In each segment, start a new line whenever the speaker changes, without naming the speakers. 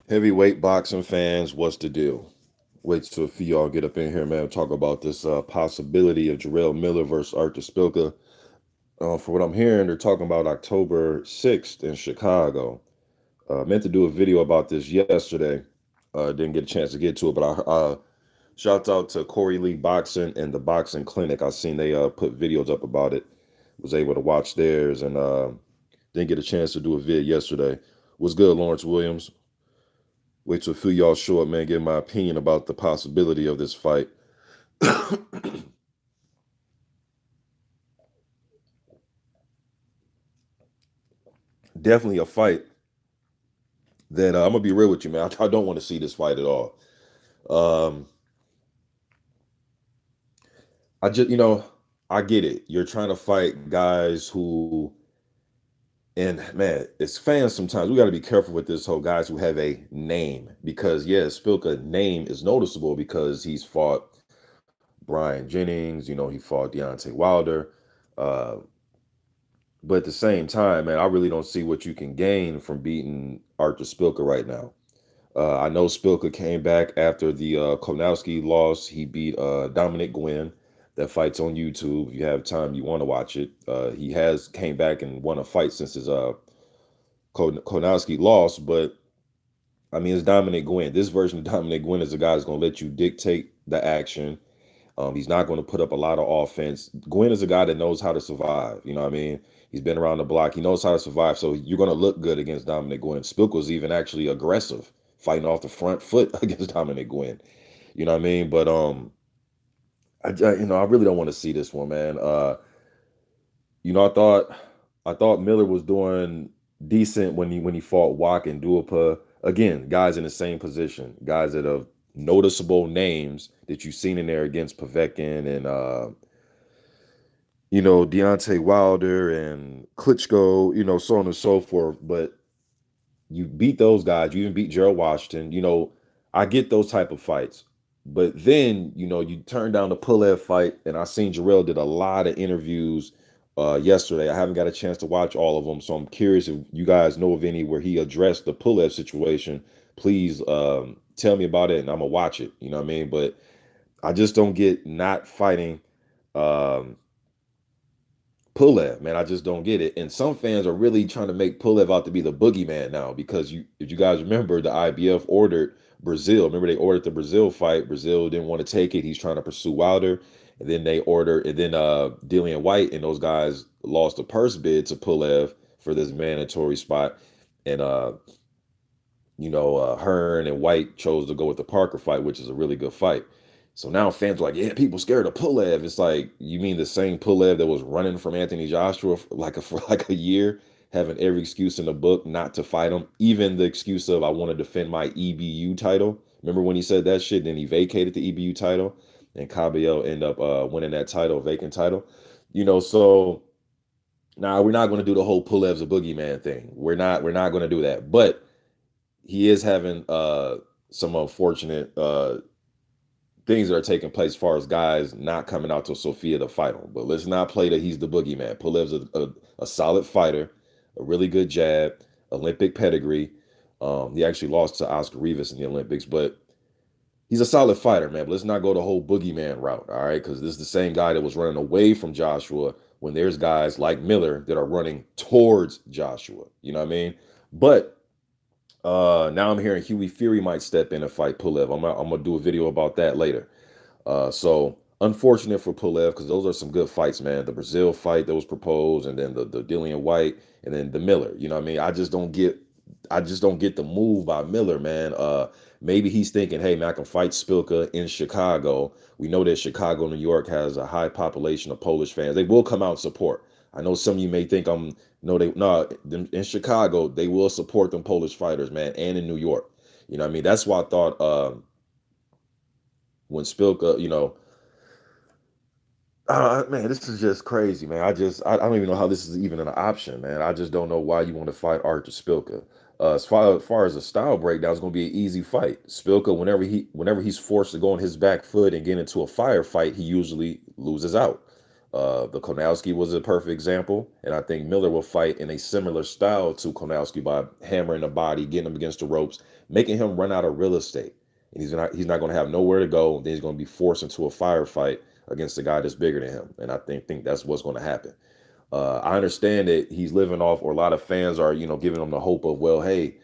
Heavyweight boxing fans, what's the deal? Wait till a few y'all get up in here, man. Talk about this possibility of Jarrell Miller versus Artur Szpilka. For what I'm hearing, they're talking about October 6th in Chicago. Meant to do a video about this yesterday. Didn't get a chance to get to it, but I shout out to Corey Lee Boxing and the Boxing Clinic. I seen they put videos up about it. Was able to watch theirs and didn't get a chance to do a vid yesterday. What's good, Lawrence Williams? Wait till a few y'all show up, man. Give my opinion about the possibility of this fight. Definitely a fight that I'm gonna be real with you, man. I don't want to see this fight at all. Um, I just, I get it. You're trying to fight guys who, and man, as fans, sometimes we got to be careful with this whole guys who have a name because, yeah, Spilka name is noticeable because he's fought Brian Jennings, he fought Deontay Wilder. Uh, But at the same time, man, I really don't see what you can gain from beating Artur Spilka right now. I know Spilka came back after the Konowski loss. He beat Dominic Gwynn. That fight's on YouTube. If you have time, you want to watch it. He has came back and won a fight since his Konowski loss. But I mean, it's Dominic Gwynn. This version of Dominic Gwynn is a guy that's going to let you dictate the action. He's not going to put up a lot of offense. Gwynn is a guy that knows how to survive. You know what I mean? He's been around the block. He knows how to survive. So you're going to look good against Dominic Gwynn. Spilk was even actually aggressive, fighting off the front foot against Dominic Gwynn. You know what I mean? But I really don't want to see this one, man. I thought Miller was doing decent when he fought Wack and Duopa. Again, guys in the same position, guys that have noticeable names that you've seen in there against Povetkin and Deontay Wilder and Klitschko, so on and so forth. But you beat those guys. You even beat Gerald Washington. I get those type of fights. But then, you turn down the Pulev fight, and I seen Jarrell did a lot of interviews yesterday. I haven't got a chance to watch all of them, so I'm curious if you guys know of any where he addressed the Pulev situation. Please tell me about it, and I'm gonna watch it. You know what I mean? But I just don't get not fighting um, Pulev, man. I just don't get it. And some fans are really trying to make Pulev out to be the boogeyman now because if you guys remember, the IBF ordered Brazil. Remember they ordered the Brazil fight. Brazil didn't want to take it. He's trying to pursue Wilder. And then Dillian White and those guys lost a purse bid to Pulev for this mandatory spot. And Hearn and White chose to go with the Parker fight, which is a really good fight. So now fans are like, yeah, people scared of Pulev. It's like, you mean the same Pulev that was running from Anthony Joshua for like a year, having every excuse in the book not to fight him, even the excuse of I want to defend my EBU title. Remember when he said that shit? Then he vacated the EBU title, and Cabello ended up winning that title, vacant title. So now we're not going to do the whole Pulev's a boogeyman thing. We're not going to do that, but he is having some unfortunate things that are taking place as far as guys not coming out to Sofia to fight him. But let's not play that he's the boogeyman. Pulev's a solid fighter, a really good jab, Olympic pedigree. He actually lost to Oscar Rivas in the Olympics, but he's a solid fighter, man. But let's not go the whole boogeyman route, all right? Because this is the same guy that was running away from Joshua when there's guys like Miller that are running towards Joshua. You know what I mean? But now I'm hearing Huey Fury might step in and fight Pulev. I'm gonna do a video about that later. So unfortunate for Pulev because those are some good fights, man. The Brazil fight that was proposed, and then the Dillian White, and then the Miller. You know what I mean? I just don't get the move by Miller, man. Maybe he's thinking, hey man, I can fight Spilka in Chicago. We know that Chicago, New York has a high population of Polish fans. They will come out and support. I know some of you may think I'm no, they no in Chicago, they will support them Polish fighters, man, and in New York. You know what I mean? That's why I thought when Spilka, man, this is just crazy, man. I don't even know how this is even an option, man. I just don't know why you want to fight Artur Spilka. As far as a style breakdown, it's going to be an easy fight. Spilka, whenever he's forced to go on his back foot and get into a firefight, he usually loses out. The Konowski was a perfect example, and I think Miller will fight in a similar style to Konowski by hammering the body, getting him against the ropes, making him run out of real estate. And he's not going to have nowhere to go. Then he's going to be forced into a firefight against a guy that's bigger than him. And I think that's what's going to happen. I understand that he's living off, or a lot of fans are, giving him the hope of, well, hey,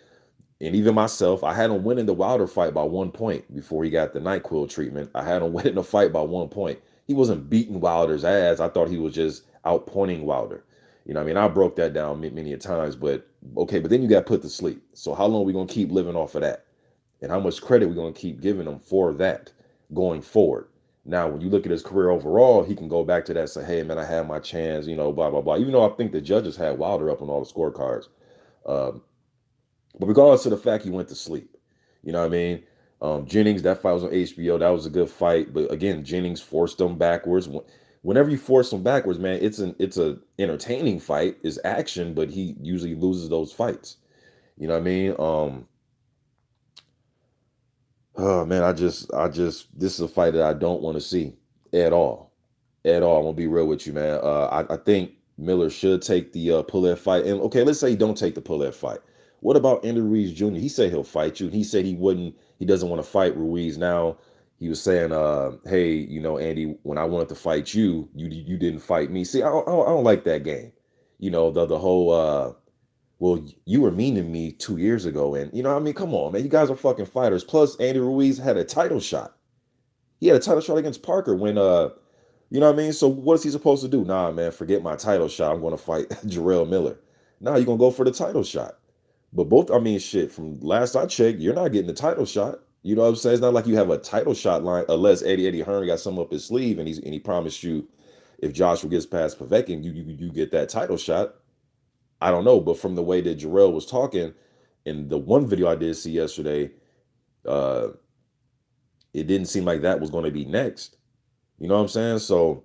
and even myself, I had him winning the Wilder fight by 1 point before he got the NyQuil treatment. I had him winning the fight by 1 point. He wasn't beating Wilder's ass. I thought he was just outpointing Wilder. I mean, I broke that down many a times, but okay, but then you got put to sleep. So how long are we going to keep living off of that? And how much credit we're going to keep giving him for that going forward? Now, when you look at his career overall, he can go back to that and say, hey, man, I had my chance, blah, blah, blah. Even though I think the judges had Wilder up on all the scorecards. But regardless of the fact he went to sleep, you know what I mean? Jennings, that fight was on HBO. That was a good fight. But again, Jennings forced him backwards. Whenever you force him backwards, man, it's a entertaining fight. It's action, but he usually loses those fights. You know what I mean? Oh man, this is a fight that I don't want to see at all. At all. I'm gonna be real with you, man. I think Miller should take the Pulev fight. And okay, let's say he don't take the Pulev fight. What about Andy Ruiz Jr.? He said he'll fight you. He said he doesn't want to fight Ruiz now. He was saying, hey, Andy, when I wanted to fight you, you didn't fight me. See, I don't like that game. The whole well, you were mean to me 2 years ago. And I mean, come on, man. You guys are fucking fighters. Plus, Andy Ruiz had a title shot. He had a title shot against Parker when you know what I mean? So what is he supposed to do? Nah, man, forget my title shot. I'm going to fight Jarrell Miller. Nah, you're going to go for the title shot. But both, I mean, shit, from last I checked, you're not getting the title shot. You know what I'm saying? It's not like you have a title shot line, unless Eddie Hearn got something up his sleeve and he promised you if Joshua gets past Povetkin, you get that title shot. I don't know, but from the way that Jarrell was talking in the one video I did see yesterday, uh, it didn't seem like that was going to be next. You know what I'm saying? So,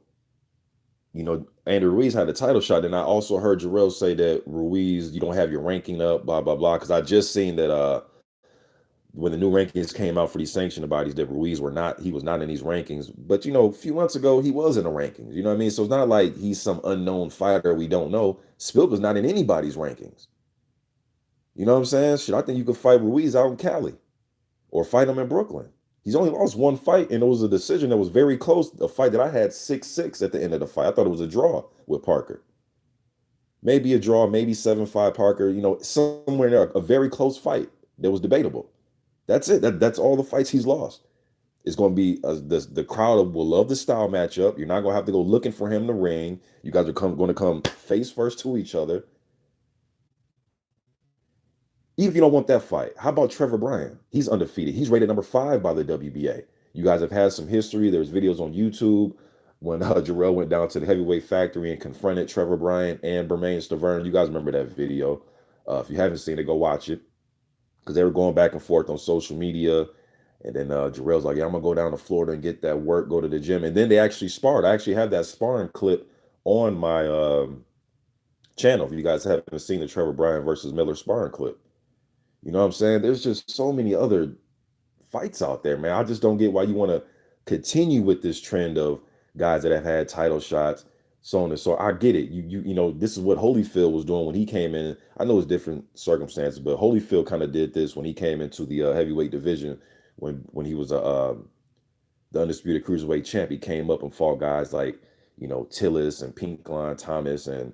Andy Ruiz had a title shot. And I also heard Jarrell say that Ruiz, you don't have your ranking up, blah, blah, blah. Because I just seen that when the new rankings came out for these sanctioned bodies, that he was not in these rankings. But, a few months ago, he was in the rankings. You know what I mean? So it's not like he's some unknown fighter we don't know. Szpilka's not in anybody's rankings. You know what I'm saying? Shit, I think you could fight Ruiz out in Cali or fight him in Brooklyn. He's only lost one fight, and it was a decision that was very close. A fight that I had 6-6 at the end of the fight. I thought it was a draw with Parker. Maybe a draw, maybe 7-5 Parker, somewhere in there, a very close fight that was debatable. That's it. That's all the fights he's lost. It's going to be the crowd will love the style matchup. You're not going to have to go looking for him in the ring. You guys are going to come face first to each other. Even if you don't want that fight, how about Trevor Bryan? He's undefeated. He's rated number 5 by the WBA. You guys have had some history. There's videos on YouTube when Jarrell went down to the heavyweight factory and confronted Trevor Bryan and Bermane Stiverne. You guys remember that video. If you haven't seen it, go watch it. Because they were going back and forth on social media. And then Jarrell's like, yeah, I'm going to go down to Florida and get that work, go to the gym. And then they actually sparred. I actually have that sparring clip on my channel. If you guys haven't seen the Trevor Bryan versus Miller sparring clip. You know what I'm saying? There's just so many other fights out there, man. I just don't get why you want to continue with this trend of guys that have had title shots, so on and so. I get it. This is what Holyfield was doing when he came in. I know it's different circumstances, but Holyfield kind of did this when he came into the heavyweight division when he was the undisputed cruiserweight champ. He came up and fought guys like Tillis and Pinkline Thomas and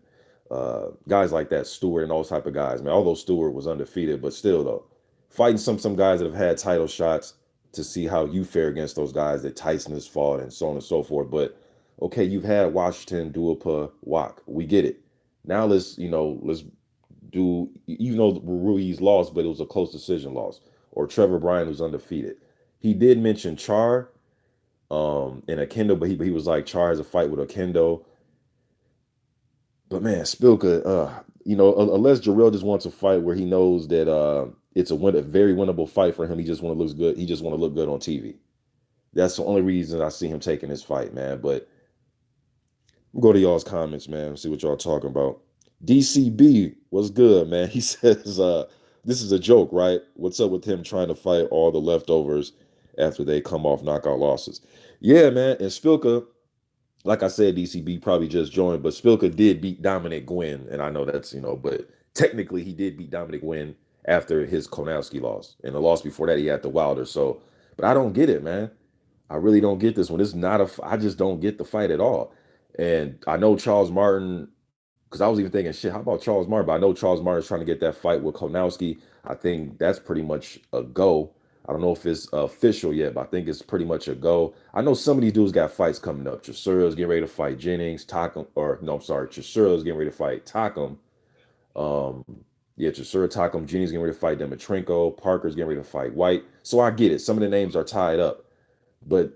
guys like that, Stewart and all those type of guys, man. Although Stewart was undefeated, but still though, fighting some guys that have had title shots to see how you fare against those guys that Tyson has fought and so on and so forth. But okay, you've had Washington, Duhaupas, Wack. We get it. Now let's do, even though Ruiz lost, but it was a close decision loss. Or Trevor Bryan, who's undefeated. He did mention Char and Akendo, but he was like, Char has a fight with Akendo. But man, Szpilka, unless Jarrell just wants a fight where he knows that it's a very winnable fight for him, he just want to look good. He just want to look good on TV. That's the only reason I see him taking this fight, man. But we'll go to y'all's comments, man. See what y'all talking about. DCB, what's good, man? He says, this is a joke, right? What's up with him trying to fight all the leftovers after they come off knockout losses? Yeah, man. And Szpilka, like I said, DCB probably just joined, but Szpilka did beat Dominic Gwynn, and I know that's but technically he did beat Dominic Gwynn after his Konowski loss, and the loss before that he had the Wilder. So, but I don't get it, man. I really don't get this one. It's not a. I just don't get the fight at all. And I know Charles Martin, because I was even thinking, shit, how about Charles Martin? But I know Charles Martin's trying to get that fight with Konowski. I think that's pretty much a go. I don't know if it's official yet, but I think it's pretty much a go. I know some of these dudes got fights coming up. Chisurio's getting ready to fight Jennings. Takum, or no, I'm sorry, Chisurio's getting ready to fight Takum. Um, yeah, Chisura, Takum, Jennings getting ready to fight Demetrenko. Parker's getting ready to fight White. So I get it. Some of the names are tied up, but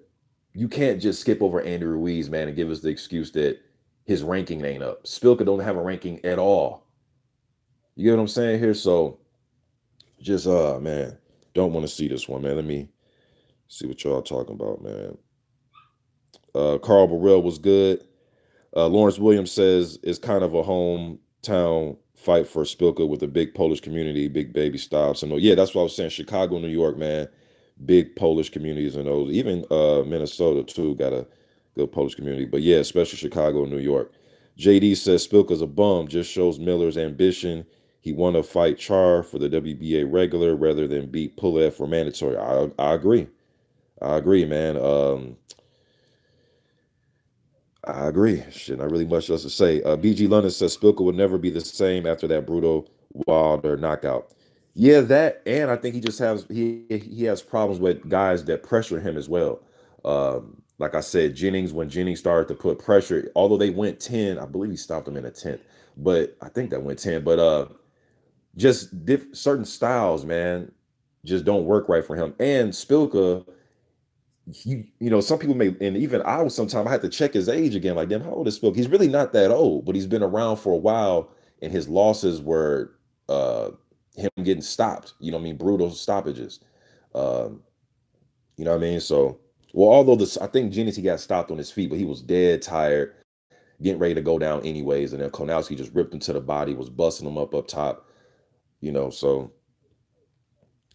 you can't just skip over Andy Ruiz, man, and give us the excuse that his ranking ain't up. Szpilka don't have a ranking at all. You get what I'm saying here? So just man, don't want to see this one, man. Let me see what y'all talking about, man. Carl Burrell was good. Lawrence Williams says it's kind of a hometown fight for Szpilka with a big Polish community, big baby stops. And yeah, that's what I was saying. Chicago, New York, man, big Polish communities and those. Even Minnesota too got a good Polish community. But yeah, especially Chicago, New York. JD says Szpilka's a bum. Just shows Miller's ambition. He won a fight Char for the WBA regular rather than beat Pulev for mandatory. I agree. I agree, man. I agree. Shit, not really much else to say. BG London says Szpilka would never be the same after that brutal Wilder knockout. Yeah, that, and I think he just has he has problems with guys that pressure him as well. Like I said, Jennings, when Jennings started to put pressure, although they went 10, I believe he stopped him in a 10th, but I think that went 10. But just certain styles, man, just don't work right for him. And Szpilka, some people may, and even I was sometimes I had to check his age again. Like, damn, how old is Spilk? He's really not that old, but he's been around for a while, and his losses were him getting stopped. You know what I mean? Brutal stoppages. Um, you know what I mean? So, well, although I think Jennings he got stopped on his feet, but he was dead tired, getting ready to go down anyways, and then Konowski just ripped him to the body, was busting him up top. So.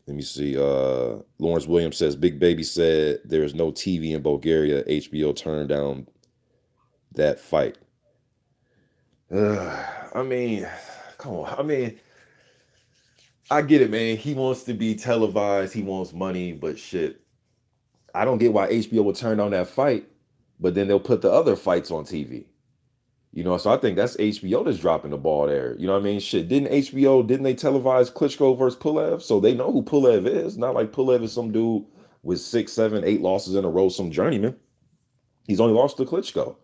Let me see. Lawrence Williams says Big Baby said there's no TV in Bulgaria. HBO turned down that fight. I mean, come on. I mean, I get it, man. He wants to be televised. He wants money, but shit, I don't get why HBO would turn down that fight, but then they'll put the other fights on TV. So I think that's HBO that's dropping the ball there. You know what I mean? Shit, didn't they televise Klitschko versus Pulev? So they know who Pulev is. Not like Pulev is some dude with 6, 7, 8 losses in a row, some journeyman. He's only lost to Klitschko.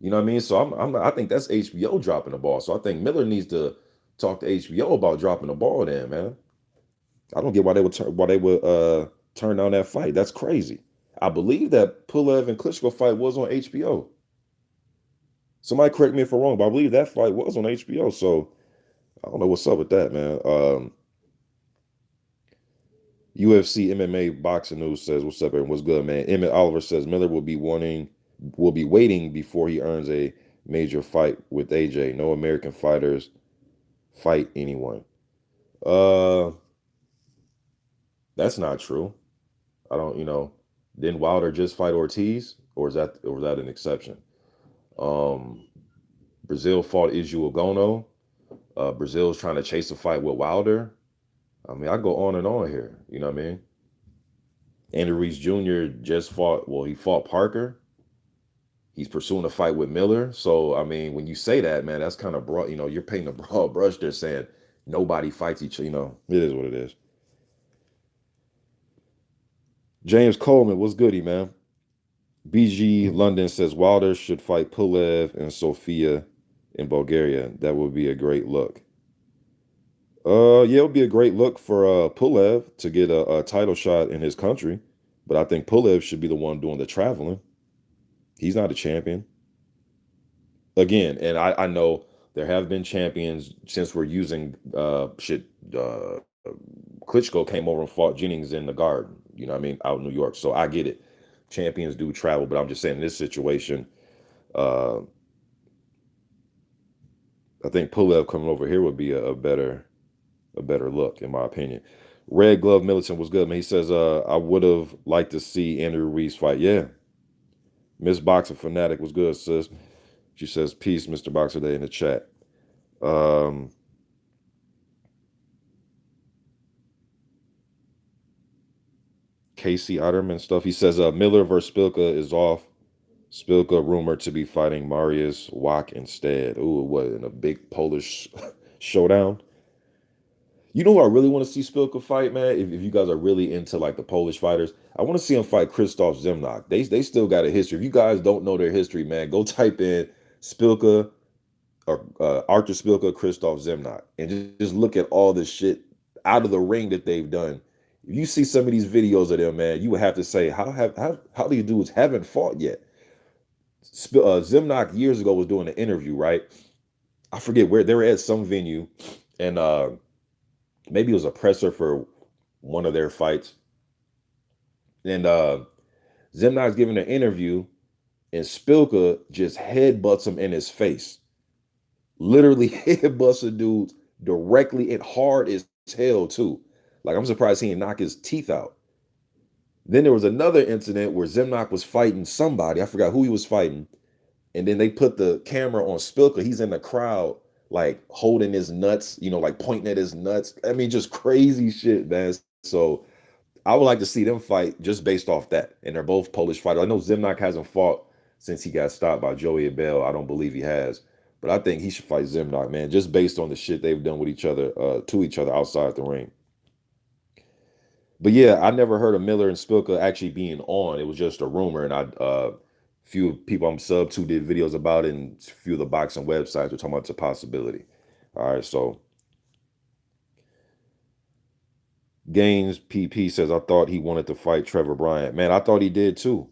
You know what I mean? So I think that's HBO dropping the ball. So I think Miller needs to talk to HBO about dropping the ball then, man. I don't get why they would turn down that fight. That's crazy. I believe that Pulev and Klitschko fight was on HBO. Somebody correct me if I'm wrong, but I believe that fight was on HBO. So I don't know what's up with that, man. UFC MMA Boxing News says, "What's up, everyone? What's good, man?" Emmett Oliver says Miller will be waiting before he earns a major fight with AJ. No American fighters fight anyone. That's not true. I don't. Didn't Wilder just fight Ortiz, or was that an exception? Brazil fought Iju Ogono. Brazil's trying to chase a fight with Wilder. I mean, I go on and on here. You know what I mean? Andy Ruiz Jr. he fought Parker. He's pursuing a fight with Miller. So, I mean, when you say that, man, that's kind of broad. You're painting a broad brush there saying nobody fights each other. It is what it is. James Coleman, what's goody, man? BG London says Wilder should fight Pulev and Sofia in Bulgaria. That would be a great look. Yeah, it would be a great look for Pulev to get a title shot in his country, but I think Pulev should be the one doing the traveling. He's not a champion. Again, and I know there have been champions since we're using Klitschko came over and fought Jennings in the Garden. You know what I mean? Out in New York. So I get it. Champions do travel, but I'm just saying in this situation, I think Pulev coming over here would be a better look, in my opinion. Red Glove Militant was good, man. He says, I would have liked to see Andrew Ruiz fight. Yeah. Miss Boxer Fanatic was good, sis. She says, peace, Mr. Boxer Day in the chat. Um, Casey Otterman stuff. He says, Miller versus Szpilka is off. Szpilka rumored to be fighting Marius Wach instead. Ooh, what, in a big Polish showdown? You know who I really want to see Szpilka fight, man? If you guys are really into like the Polish fighters, I want to see him fight Krzysztof Zimnoch. They still got a history. If you guys don't know their history, man, go type in Szpilka or Artur Szpilka, Krzysztof Zimnoch, and just look at all the shit out of the ring that they've done. If you see some of these videos of them, man, you would have to say, how these dudes haven't fought yet? Zimnoch years ago was doing an interview, right? I forget where they were at some venue, and maybe it was a presser for one of their fights. And Zimnoch's giving an interview, and Szpilka just headbutts him in his face. Literally headbutts a dude directly and hard as hell, too. Like, I'm surprised he didn't knock his teeth out. Then there was another incident where Zimnoch was fighting somebody. I forgot who he was fighting. And then they put the camera on Szpilka. He's in the crowd, like holding his nuts, like pointing at his nuts. I mean, just crazy shit, man. So I would like to see them fight just based off that. And they're both Polish fighters. I know Zimnoch hasn't fought since he got stopped by Joey Abel. I don't believe he has. But I think he should fight Zimnoch, man, just based on the shit they've done with each other, to each other outside the ring. But yeah, I never heard of Miller and Szpilka actually being on. It was just a rumor, and few people I'm sub to did videos about it, and a few of the boxing websites were talking about it's a possibility. All right, so Gaines PP says, I thought he wanted to fight Trevor Bryant. Man, I thought he did too.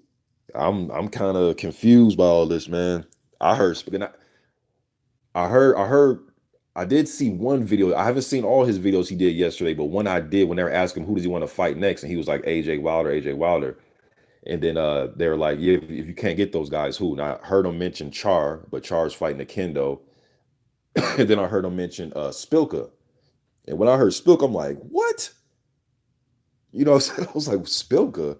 I'm kind of confused by all this, man. I heard I did see one video. I haven't seen all his videos he did yesterday, but one I did when they were asking him who does he want to fight next, and he was like AJ Wilder, AJ Wilder. And then they were like, yeah, if you can't get those guys, who? And I heard him mention Char, but Char's fighting the Kendo. And then I heard him mention Szpilka. And when I heard Szpilka, I'm like, what? You know what I'm saying? I was like, Szpilka?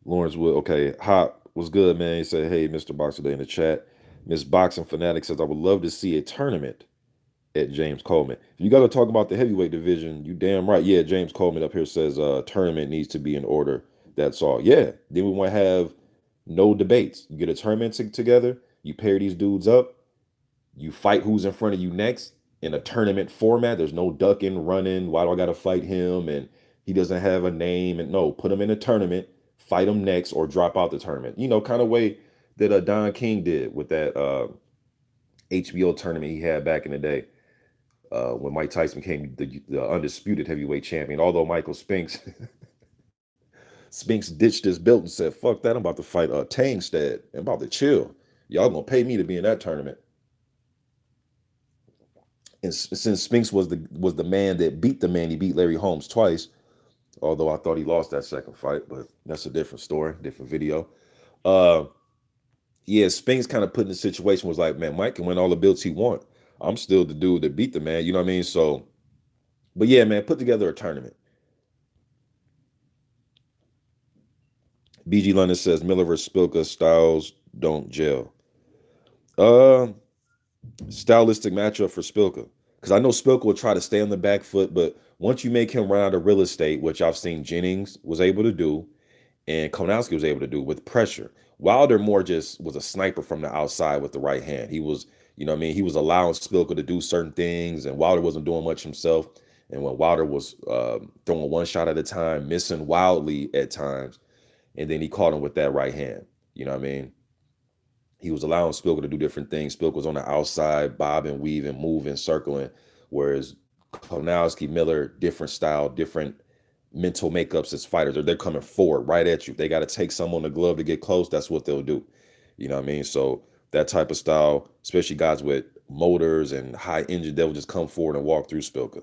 Lawrence Wood, okay. Hop was good, man. He said, hey, Mr. Boxer Day in the chat. Miss Boxing Fanatic says, I would love to see a tournament at James Coleman. If you got to talk about the heavyweight division, you damn right. Yeah, James Coleman up here says tournament needs to be in order. That's all. Yeah, then we want to have no debates. You get a tournament together, you pair these dudes up, you fight who's in front of you next in a tournament format. There's no ducking, running. Why do I got to fight him? And he doesn't have a name. And no, put him in a tournament, fight him next, or drop out the tournament. Kind of way that Don King did with that HBO tournament he had back in the day. When Mike Tyson became the undisputed heavyweight champion. Although Michael Spinks ditched his belt and said, fuck that, I'm about to fight Tangstad. I'm about to chill. Y'all gonna pay me to be in that tournament. And since Spinks was the man that beat the man, he beat Larry Holmes twice. Although I thought he lost that second fight, but that's a different story, different video. Yeah, Spinks kind of put in the situation was like, man, Mike can win all the belts he want. I'm still the dude that beat the man, you know what I mean? So, but yeah, man, put together a tournament. BG London says Miller vs. Szpilka styles don't gel. Stylistic matchup for Szpilka. Because I know Szpilka will try to stay on the back foot, but once you make him run out of real estate, which I've seen Jennings was able to do, and Konowski was able to do with pressure. Wilder more just was a sniper from the outside with the right hand. He was, he was allowing Szpilka to do certain things, and Wilder wasn't doing much himself. And when Wilder was throwing one shot at a time, missing wildly at times, and then he caught him with that right hand. You know what I mean? He was allowing Szpilka to do different things. Szpilka was on the outside, bobbing, weaving, moving, circling, whereas Konowski, Miller, different style, different mental makeups as fighters. They're coming forward right at you. They got to take some on the glove to get close. That's what they'll do. You know what I mean? So that type of style, especially guys with motors and high engine, they'll just come forward and walk through Szpilka.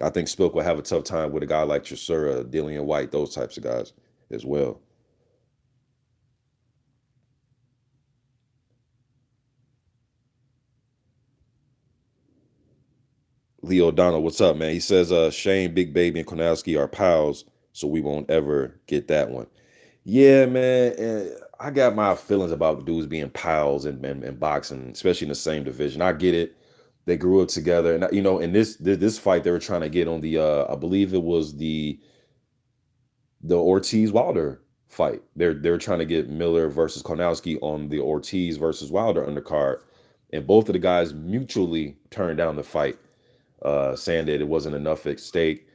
I think Szpilka will have a tough time with a guy like Chisora, Dillian White, those types of guys as well. Leo O'Donnell, what's up, man? He says, Shane, Big Baby, and Konowski are pals, so we won't ever get that one. Yeah, man. And I got my feelings about dudes being pals and boxing, especially in the same division. I get it. They grew up together, and in this fight, they were trying to get on the I believe it was the Ortiz Wilder fight. They're trying to get Miller versus Konowski on the Ortiz versus Wilder undercard, and both of the guys mutually turned down the fight, saying that it wasn't enough at stake.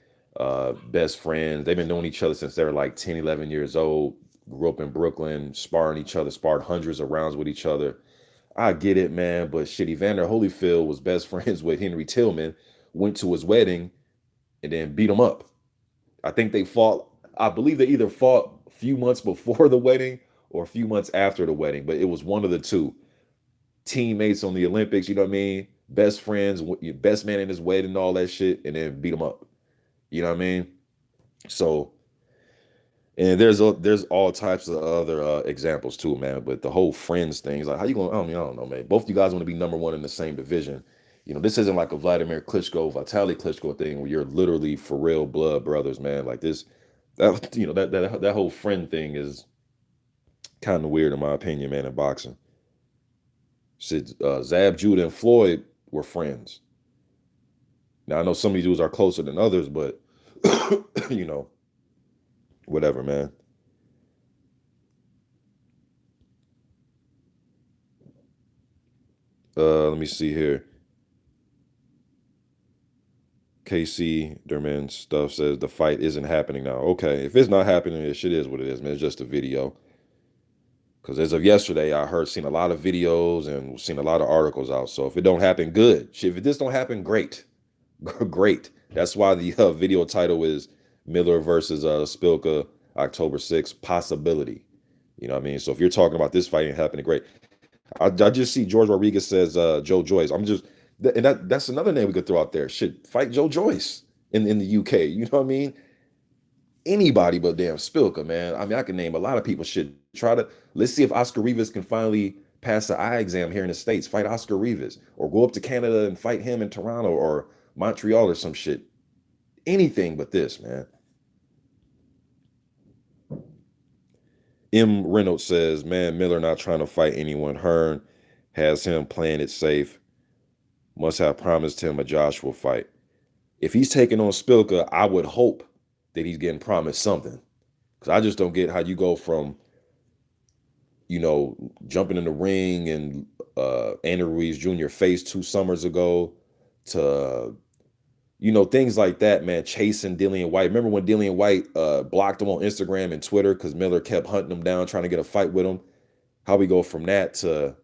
Best friends. They've been knowing each other since they were like 10, 11 years old. Grew up in Brooklyn, sparring each other, sparred hundreds of rounds with each other. I get it, man, but shit, Evander Holyfield was best friends with Henry Tillman, went to his wedding, and then beat him up. I think they fought. I believe they either fought a few months before the wedding or a few months after the wedding, but it was one of the two. Teammates on the Olympics, you know what I mean? Best friends, best man in his wedding, and all that shit, and then beat him up. You know what I mean? So, and there's all types of other examples too, man. But the whole friends thing is like, how you going? I don't know, man. Both of you guys want to be number one in the same division. This isn't like a Vladimir Klitschko, Vitaly Klitschko thing where you're literally for real blood brothers, man. Like this, that whole friend thing is kind of weird in my opinion, man. In boxing, shit, Zab, Judah, and Floyd were friends. Now I know some of these dudes are closer than others, but you know, whatever, man. Let me see here. KC Derman stuff says the fight isn't happening now. Okay, if it's not happening, it shit is what it is, man. It's just a video. Because as of yesterday, I seen a lot of videos and seen a lot of articles out. So if it don't happen, good. Shit, if this don't happen, great, great. That's why the video title is Miller versus Szpilka, October 6th, possibility. You know what I mean? So if you're talking about this fight ain't happening, great. I just see George Rodriguez says Joe Joyce. And that's another name we could throw out there. Shit, fight Joe Joyce in the UK. You know what I mean? Anybody but damn Spilka, man. I mean, I can name a lot of people. Should try to let's see if Oscar Rivas can finally pass the eye exam here in the States. Fight Oscar Rivas, or go up to Canada and fight him in Toronto or Montreal or some shit. Anything but this, man. M. Reynolds says, man, Miller not trying to fight anyone. Hearn has him playing it safe. Must have promised him a Joshua fight. If he's taking on Spilka, I would hope that he's getting promised something. Because I just don't get how you go from, jumping in the ring and Andrew Ruiz Jr. faced 2 summers ago to, things like that, man. Chasing Dillian White. Remember when Dillian White blocked him on Instagram and Twitter because Miller kept hunting him down, trying to get a fight with him? How we go from that to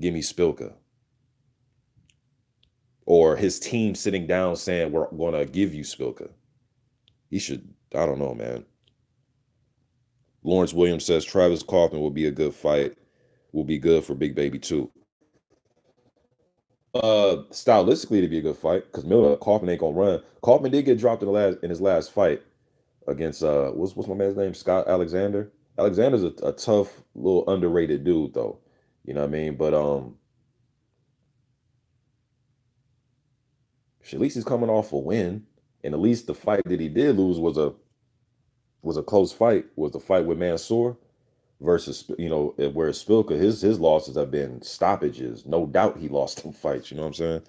give me Spilka? Or his team sitting down saying, we're going to give you Spilka. He should, I don't know, man. Lawrence Williams says Travis Kaufman will be a good fight. Will be good for Big Baby too. Stylistically to be a good fight because Miller Kaufman ain't gonna run. Kaufman did get dropped in his last fight against what's my man's name? Scott Alexander. Alexander's a tough little underrated dude though. You know what I mean? But at least he's coming off a win. And at least the fight that he did lose was a close fight. Was the fight with Mansoor versus where Spilka his losses have been stoppages. No doubt he lost them fights. You know what I'm saying?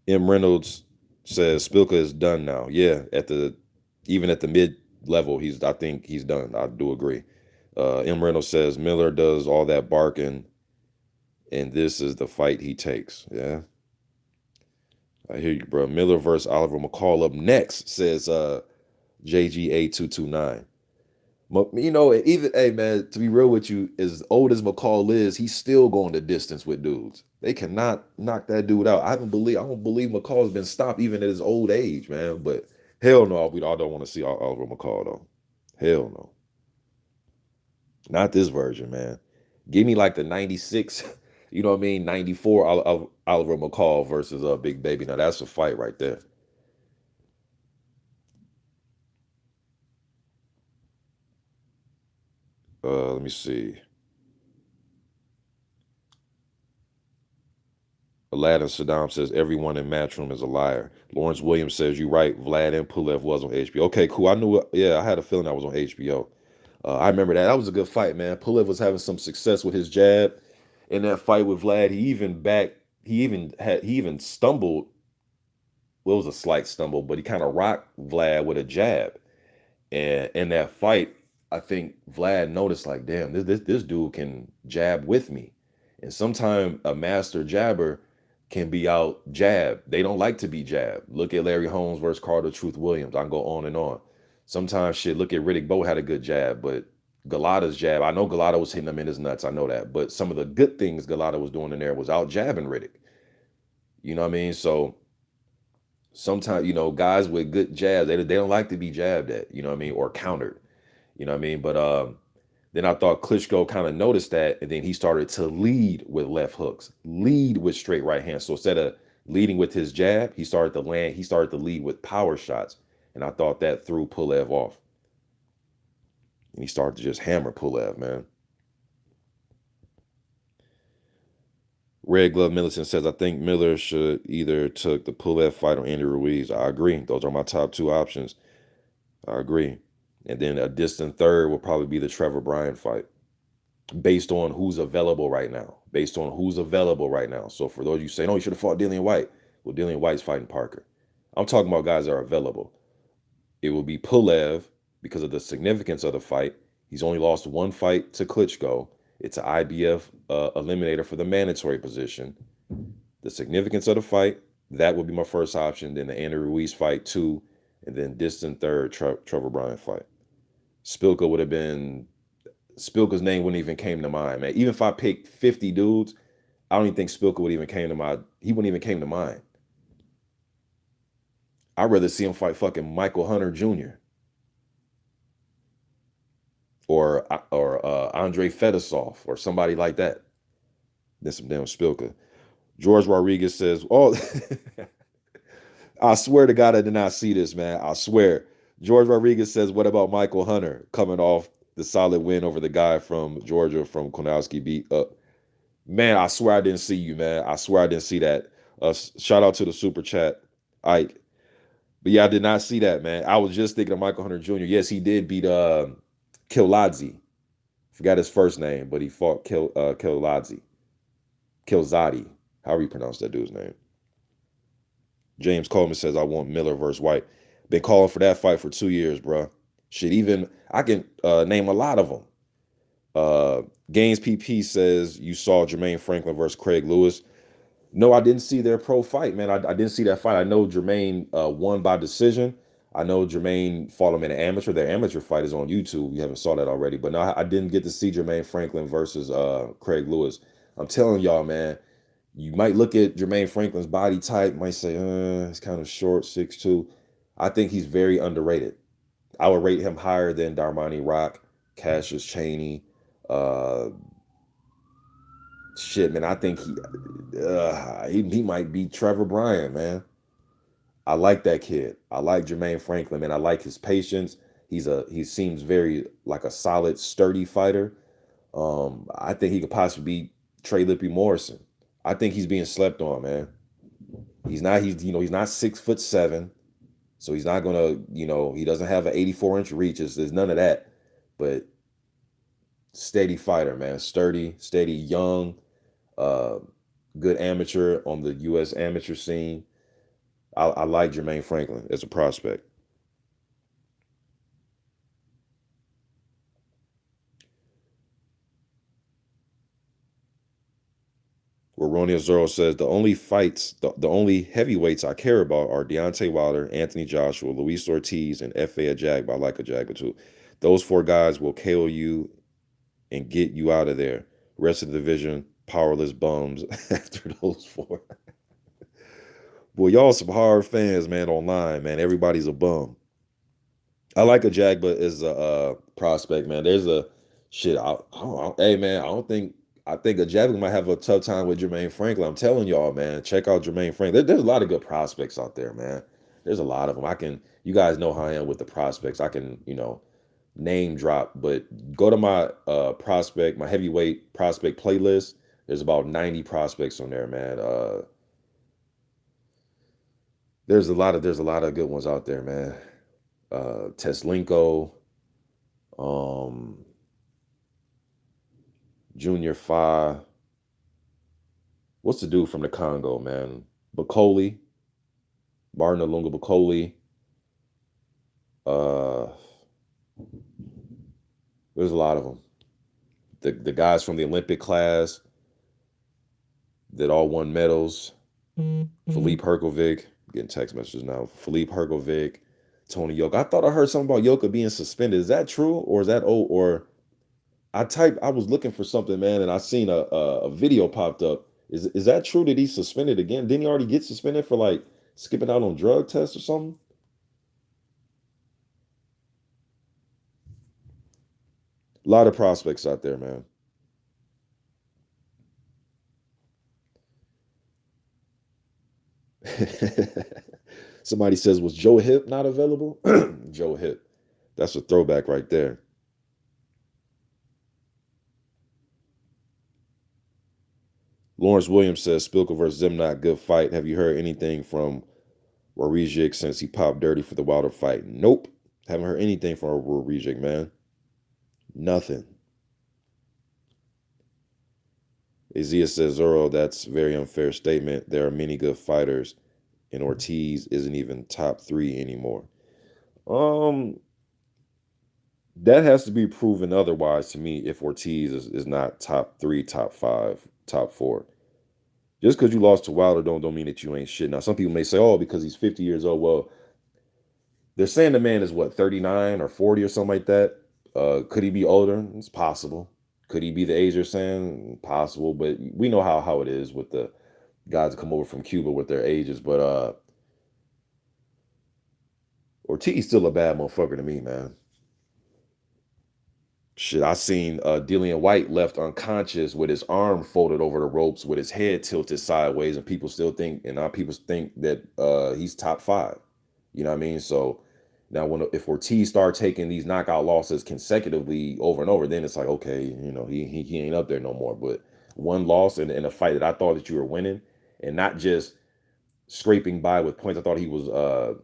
M. Reynolds says Spilka is done now. Yeah, even at the mid level, I think he's done. I do agree. M. Reynolds says Miller does all that barking, and this is the fight he takes. Yeah, I hear you, bro. Miller versus Oliver McCall up next, says JGA229. Even hey man, to be real with you, as old as McCall is, he's still going the distance with dudes. They cannot knock that dude out. I don't believe McCall's been stopped even at his old age, man. But hell no, we all don't want to see Oliver McCall though. Hell no, not this version, man. Give me like the '96, you know what I mean, '94 Oliver McCall versus Big Baby. Now that's a fight right there. Let me see. Aladdin Saddam says everyone in Matchroom is a liar. Lawrence Williams says you're right. Vlad and Pulev was on HBO. Okay, cool. I knew it. Yeah, I had a feeling I was on HBO. I remember that. That was a good fight, man. Pulev was having some success with his jab in that fight with Vlad. He even stumbled. Well, it was a slight stumble, but he kind of rocked Vlad with a jab. And in that fight, I think Vlad noticed like, damn, this dude can jab with me. And sometimes a master jabber can be out jab. They don't like to be jabbed. Look at Larry Holmes versus Carter Truth Williams. I can go on and on. Sometimes shit, look at Riddick Bowe had a good jab, but Galata's jab, I know Galata was hitting him in his nuts. I know that. But some of the good things Galata was doing in there was out jabbing Riddick. You know what I mean? So sometimes, guys with good jabs, they don't like to be jabbed at, you know what I mean, or countered. You know what I mean? But then I thought Klitschko kind of noticed that, and then he started to lead with left hooks, lead with straight right hands. So instead of leading with his jab, he started to lead with power shots. And I thought that threw Pulev off. And he started to just hammer Pulev, man. Red Glove Millicent says, I think Miller should either took the Pulev fight or Andy Ruiz. I agree. Those are my top two options. I agree. And then a distant third will probably be the Trevor Bryan fight, based on who's available right now. Based on who's available right now. So for those of you saying, oh, you should have fought Dillian White. Well, Dillian White's fighting Parker. I'm talking about guys that are available. It will be Pulev because of the significance of the fight. He's only lost one fight to Klitschko. It's an IBF eliminator for the mandatory position. The significance of the fight, that would be my first option. Then the Andy Ruiz fight, 2. And then distant third, Trevor Bryan fight. Szpilka would have been, Szpilka's name wouldn't even came to mind, man. Even if I picked 50 dudes, I don't even think Szpilka would even came to mind. He wouldn't even came to mind. I'd rather see him fight fucking Michael Hunter Jr. or Andre Fedosov or somebody like that. Than some damn Szpilka. George Rodriguez says, oh, I swear to God I did not see this, man. I swear. George Rodriguez says, what about Michael Hunter coming off the solid win over the guy from Georgia from Konowski beat up? Man, I swear I didn't see you, man. I swear I didn't see that. Shout out to the super chat, Ike. But yeah, I did not see that, man. I was just thinking of Michael Hunter Jr. Yes, he did beat Killadze. Forgot his first name, but he fought Killadze. Kilzadi. However you pronounce that dude's name. James Coleman says, I want Miller versus White. Been calling for that fight for 2 years, bro. Shit, even, I can name a lot of them. Gaines PP says, you saw Jermaine Franklin versus Craig Lewis. No, I didn't see their pro fight, man. I didn't see that fight. I know Jermaine won by decision. I know Jermaine fought him in an amateur. Their amateur fight is on YouTube. You haven't saw that already. But no, I didn't get to see Jermaine Franklin versus Craig Lewis. I'm telling y'all, man, you might look at Jermaine Franklin's body type, might say, it's kind of short, 6'2". I think he's very underrated. I would rate him higher than Darmani Rock, Cassius Chaney. Shit, man, I think he might beat Trevor Bryan, man. I like that kid. I like Jermaine Franklin, man. I like his patience. He seems very like a solid, sturdy fighter. I think he could possibly beat Trey Lippy Morrison. I think he's being slept on, man. He's not 6'7", so he's not gonna, he doesn't have an 84-inch reach. There's none of that. But steady fighter, man. Sturdy, steady, young, good amateur on the US amateur scene. I like Jermaine Franklin as a prospect. Where Ronnie Zoro says the only fights, the only heavyweights I care about are Deontay Wilder, Anthony Joshua, Luis Ortiz, and F.A. Ajagba. I like Ajagba too. Those 4 guys will KO you and get you out of there. Rest of the division, powerless bums after those 4. Boy, y'all some hard fans, man, online, man. Everybody's a bum. I like Ajagba as a prospect, man. There's a shit. Hey, man, I think Ajagba might have a tough time with Jermaine Franklin. I'm telling y'all, man, check out Jermaine Franklin. There's a lot of good prospects out there, man. There's a lot of them. You guys know how I am with the prospects. I can, name drop, but go to my my heavyweight prospect playlist. There's about 90 prospects on there, man. There's a lot of good ones out there, man. Teslenko, um, Junior Fa. What's the dude from the Congo, man? Bacoli, Martin Alunga Bacoli. Uh, there's a lot of them. The guys from the Olympic class that all won medals. Philippe Herkovic, getting text messages now. Philippe Herkovic, Tony Yoka. I thought I heard something about Yoka being suspended. Is that true, or is that or I was looking for something, man, and I seen a video popped up. Is that true that he's suspended again? Didn't he already get suspended for like skipping out on drug tests or something? A lot of prospects out there, man. Somebody says, was Joe Hip not available? Joe Hip. That's a throwback right there. Lawrence Williams says Spilka versus Zimnot, good fight. Have you heard anything from Wawrzyk since he popped dirty for the Wilder fight? Nope. Haven't heard anything from Wawrzyk, man. Nothing. Azia says, Zoro, that's a very unfair statement. There are many good fighters, and Ortiz isn't even top three anymore. Um, that has to be proven otherwise to me if Ortiz is not top three, top five, top four. Just because you lost to Wilder don't mean that you ain't shit. Now, some people may say, oh, because he's 50 years old. Well, they're saying the man is what, 39 or 40 or something like that. Could he be older? It's possible. Could he be the age you're saying? Possible. But we know how it is with the guys that come over from Cuba with their ages. But Ortiz still a bad motherfucker to me, man. Shit, I seen Dillian White left unconscious with his arm folded over the ropes with his head tilted sideways, and people still think, and our people think that he's top five. You know what I mean? So now, if Ortiz start taking these knockout losses consecutively over and over, then it's like, okay, he ain't up there no more. But one loss in a fight that I thought that you were winning, and not just scraping by with points. I thought he was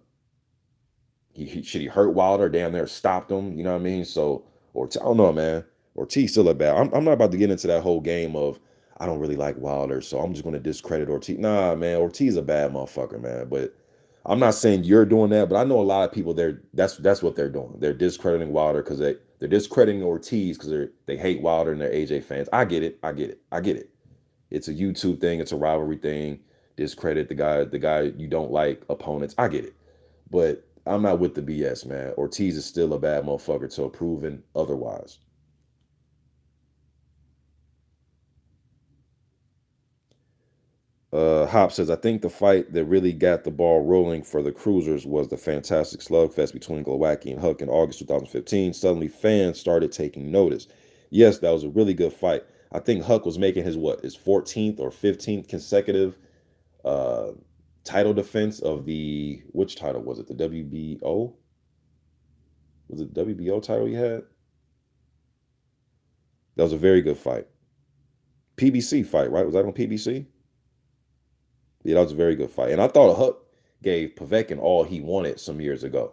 he hurt Wilder, damn there stopped him. You know what I mean? So I don't know, man. Ortiz still a bad. I'm not about to get into that whole game of I don't really like Wilder, so I'm just going to discredit Ortiz. Nah, man, Ortiz a bad motherfucker, man. But I'm not saying you're doing that, but I know a lot of people there. That's what they're doing. They're discrediting Wilder because they're discrediting Ortiz because they hate Wilder and they're AJ fans. I get it. I get it. I get it. It's a YouTube thing. It's a rivalry thing. Discredit the guy you don't like opponents. I get it. But I'm not with the BS, man. Ortiz is still a bad motherfucker till proven otherwise. Hop says, I think the fight that really got the ball rolling for the cruisers was the fantastic slugfest between Glowacki and Huck in August 2015. Suddenly, fans started taking notice. Yes, that was a really good fight. I think Huck was making his 14th or 15th consecutive uh, title defense of which title was it? The WBO? Was it WBO title he had? That was a very good fight. PBC fight, right? Was that on PBC? Yeah, that was a very good fight. And I thought Huck gave Povetkin all he wanted some years ago.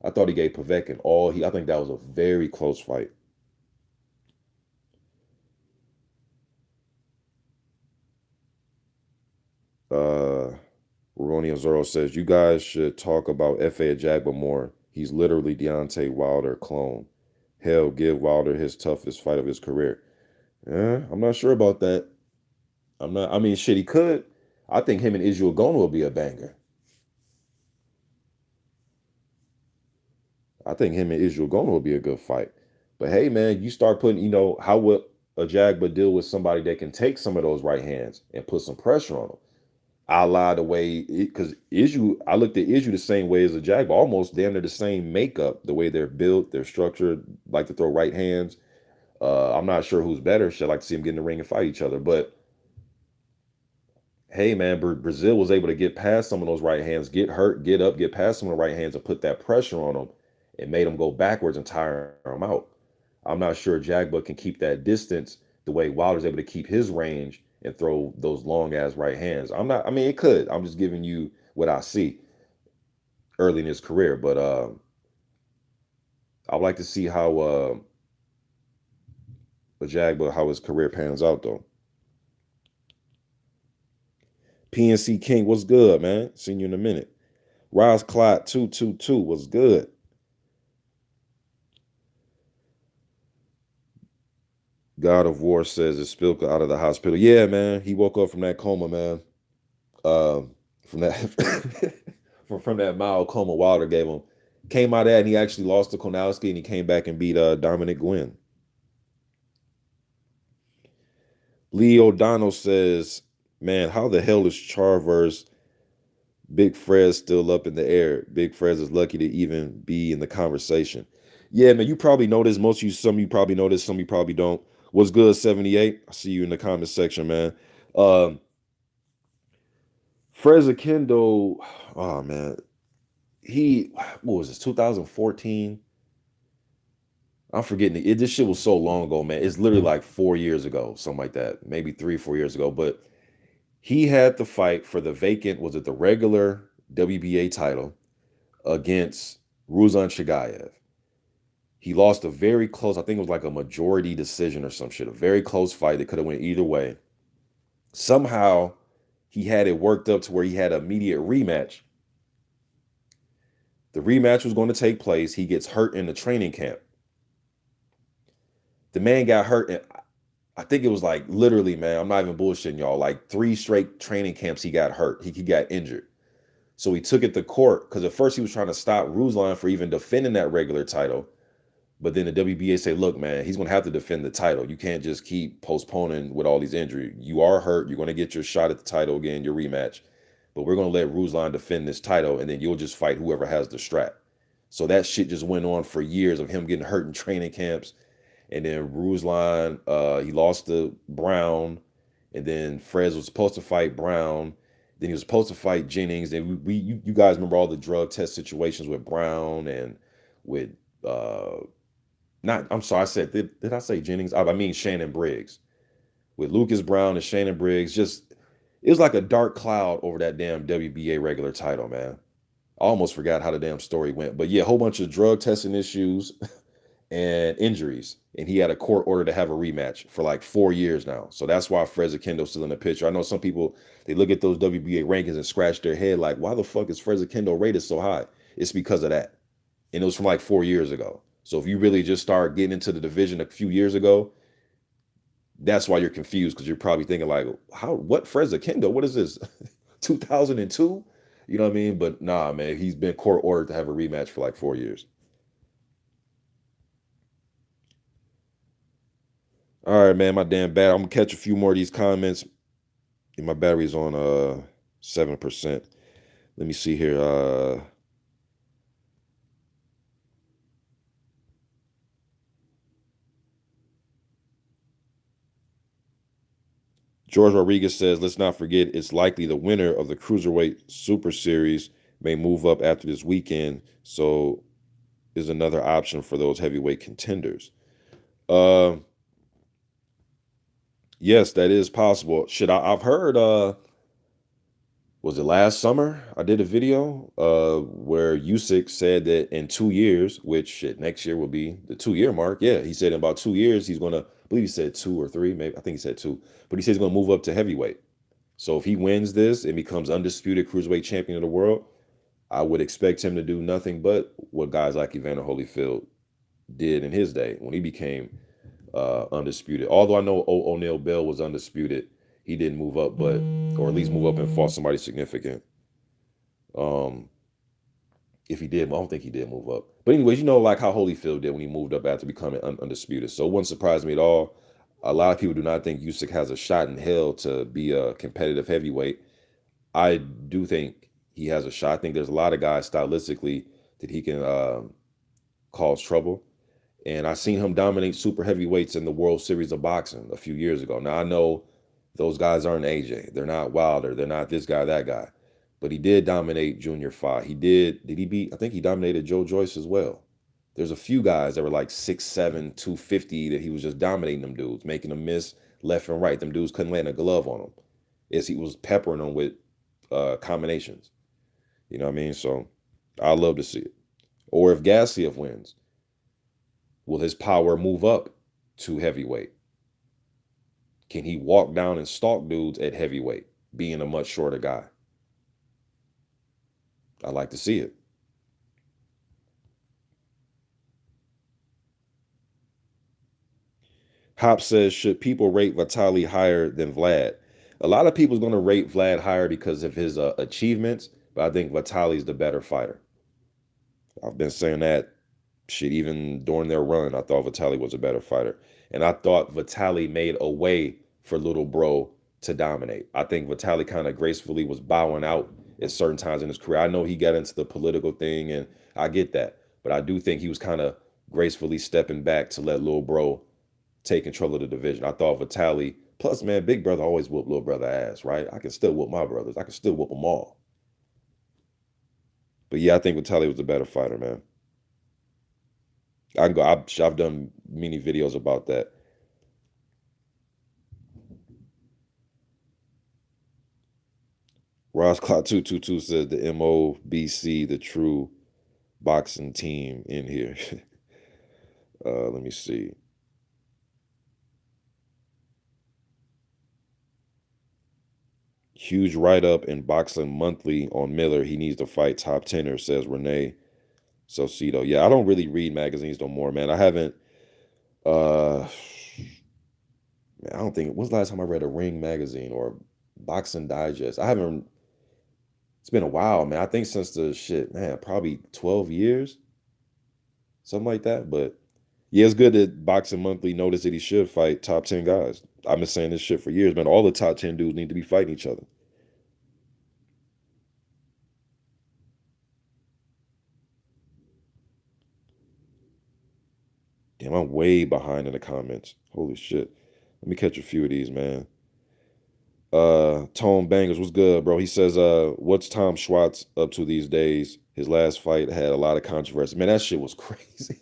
I thought he gave Povetkin all I think that was a very close fight. Uh Ronnie Azoro says, you guys should talk about F.A. Ajagba more. He's literally Deontay Wilder clone. Hell, give Wilder his toughest fight of his career. I'm not sure about that. I'm not. I mean, shit, he could. I think him and Israel Gona will be a banger. I think him and Israel Gona will be a good fight. But hey, man, you start putting, how would a Jagba deal with somebody that can take some of those right hands and put some pressure on him? A la the way, because Israel, I looked at Israel the same way as a Jagba, almost damn near the same makeup, the way they're built, they're structured, like to throw right hands. I'm not sure who's better. Should like to see them get in the ring and fight each other. But hey, man, Brazil was able to get past some of those right hands, get hurt, get up, get past some of the right hands, and put that pressure on them, and made them go backwards and tire them out. I'm not sure Jagba can keep that distance the way Wilder's able to keep his range and throw those long ass right hands. I'm not. I mean, it could. I'm just giving you what I see. early in his career. But I'd like to see how how his career pans out though. PNC King, what's good, man? Seen you in a minute. Ross Clyde 222, what's good? God of War says it's Szpilka out of the hospital. Yeah, man. He woke up from that coma, man. From that from that mild coma Wilder gave him. Came out of that and he actually lost to Konowski and he came back and beat Dominic Gwynn. Lee O'Donnell says, man, how the hell is Charverse Big Fred still up in the air? Big Fred is lucky to even be in the conversation. Yeah, man, you probably noticed. Most of you, some of you probably noticed, some of you probably don't. What's good, 78? I see you in the comment section, man. Um, Freza Kendo, oh man, what was this, 2014? I'm forgetting it. This shit was so long ago, man. It's literally like 4 years ago, something like that, maybe 3, 4 years ago. But he had the fight for the vacant, was it the regular WBA title against Ruslan Chagayev. He lost a very close, I think it was like a majority decision or some shit, a very close fight that could have went either way. Somehow he had it worked up to where he had an immediate rematch. The rematch was going to take place. He gets hurt in the training camp. The man got hurt, and I think it was like literally, man, I'm not even bullshitting y'all, like 3 straight training camps he got hurt. He got injured. So he took it to court because at first he was trying to stop Ruslan for even defending that regular title. But then the WBA say, look, man, he's going to have to defend the title. You can't just keep postponing with all these injuries. You are hurt. You're going to get your shot at the title again, your rematch. But we're going to let Ruslan defend this title, and then you'll just fight whoever has the strap. So that shit just went on for years of him getting hurt in training camps. And then Ruslan, he lost to Brown. And then Frez was supposed to fight Brown. Then he was supposed to fight Jennings. And you guys remember all the drug test situations with Brown and with not, I'm sorry, I said, did I say Jennings? I mean Shannon Briggs. With Lucas Brown and Shannon Briggs, just, it was like a dark cloud over that damn WBA regular title, man. I almost forgot how the damn story went. But yeah, a whole bunch of drug testing issues and injuries. And he had a court order to have a rematch for like 4 years now. So that's why Freza Kendo's still in the picture. I know some people, they look at those WBA rankings and scratch their head like, why the fuck is Freza Kendo rated so high? It's because of that. And it was from like 4 years ago. So if you really just start getting into the division a few years ago, that's why you're confused, because you're probably thinking like, what Freza Kendo? What is this? 2002? You know what I mean? But nah, man, he's been court ordered to have a rematch for like 4 years. All right, man, my damn bad. I'm gonna catch a few more of these comments. My battery's on 7%. Let me see here. George Rodriguez says, let's not forget it's likely the winner of the Cruiserweight Super Series may move up after this weekend. So is another option for those heavyweight contenders. Yes, that is possible. Shit, I've heard was it last summer? I did a video where Usyk said that in 2 years, which shit, next year will be the 2 year mark. Yeah, he said in about 2 years he's gonna, I believe he said 2 or 3, maybe I think he said 2, but he says he's gonna move up to heavyweight. So if he wins this and becomes undisputed cruiserweight champion of the world, I would expect him to do nothing but what guys like Evander Holyfield did in his day when he became undisputed. Although I know O'Neal Bell was undisputed, he didn't move up, but or at least move up and fought somebody significant. Um, if he did, I don't think he did move up. But anyways, you know, like how Holyfield did when he moved up after becoming undisputed. So it wouldn't surprise me at all. A lot of people do not think Usyk has a shot in hell to be a competitive heavyweight. I do think he has a shot. I think there's a lot of guys stylistically that he can cause trouble. And I seen him dominate super heavyweights in the World Series of Boxing a few years ago. Now I know those guys aren't AJ. They're not Wilder. They're not this guy, that guy. But he did dominate Junior Five. Did he beat, I think he dominated Joe Joyce as well. There's a few guys that were like 6'7", 250 that he was just dominating them dudes, making them miss left and right. Them dudes couldn't land a glove on him as he was peppering them with combinations. You know what I mean? So I love to see it. Or if Gassiev wins, will his power move up to heavyweight? Can he walk down and stalk dudes at heavyweight, being a much shorter guy? I like to see it. Hop says, should people rate Vitali higher than Vlad? A lot of people's going to rate Vlad higher because of his achievements, but I think Vitali's the better fighter. I've been saying that shit even during their run. I thought Vitali was a better fighter, and I thought Vitali made a way for little bro to dominate. I think Vitali kind of gracefully was bowing out at certain times in his career. I know he got into the political thing, and I get that, but I do think he was kind of gracefully stepping back to let little bro take control of the division. I thought Vitali, plus man, big brother always whoop little brother ass, right? I can still whoop my brothers. I can still whoop them all. But yeah, I think Vitali was the better fighter, man. I can go. I've done many videos about that. Ross Cloud 222 says the MOBC, the true boxing team in here. Let me see. Huge write up in Boxing Monthly on Miller. He needs to fight top tenor, says Renee Salcido. Yeah, I don't really read magazines no more, man. I haven't. Man, I don't think. When's the last time I read a Ring magazine or Boxing Digest? I haven't. It's been a while, man. I think since the shit, man, probably 12 years, something like that. But yeah, it's good that Boxing Monthly noticed that he should fight top 10 guys. I've been saying this shit for years, man. All the top 10 dudes need to be fighting each other. Damn, I'm way behind in the comments. Holy shit. Let me catch a few of these, man. Tone Bangers, what's good, bro? He says, what's Tom Schwartz up to these days? His last fight had a lot of controversy. Man, that shit was crazy.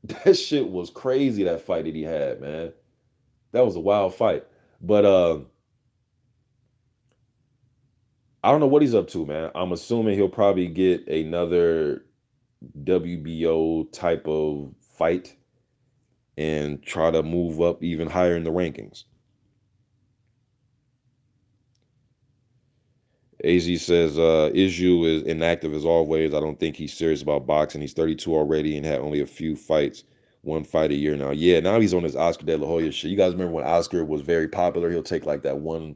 That shit was crazy, that fight that he had, man. That was a wild fight. But I don't know what he's up to, man. I'm assuming he'll probably get another WBO type of fight and try to move up even higher in the rankings. AZ says, Issue is inactive as always. I don't think he's serious about boxing. He's 32 already and had only a few fights, one fight a year now. Yeah, now he's on his Oscar De La Hoya shit. You guys remember when Oscar was very popular? He'll take like that one.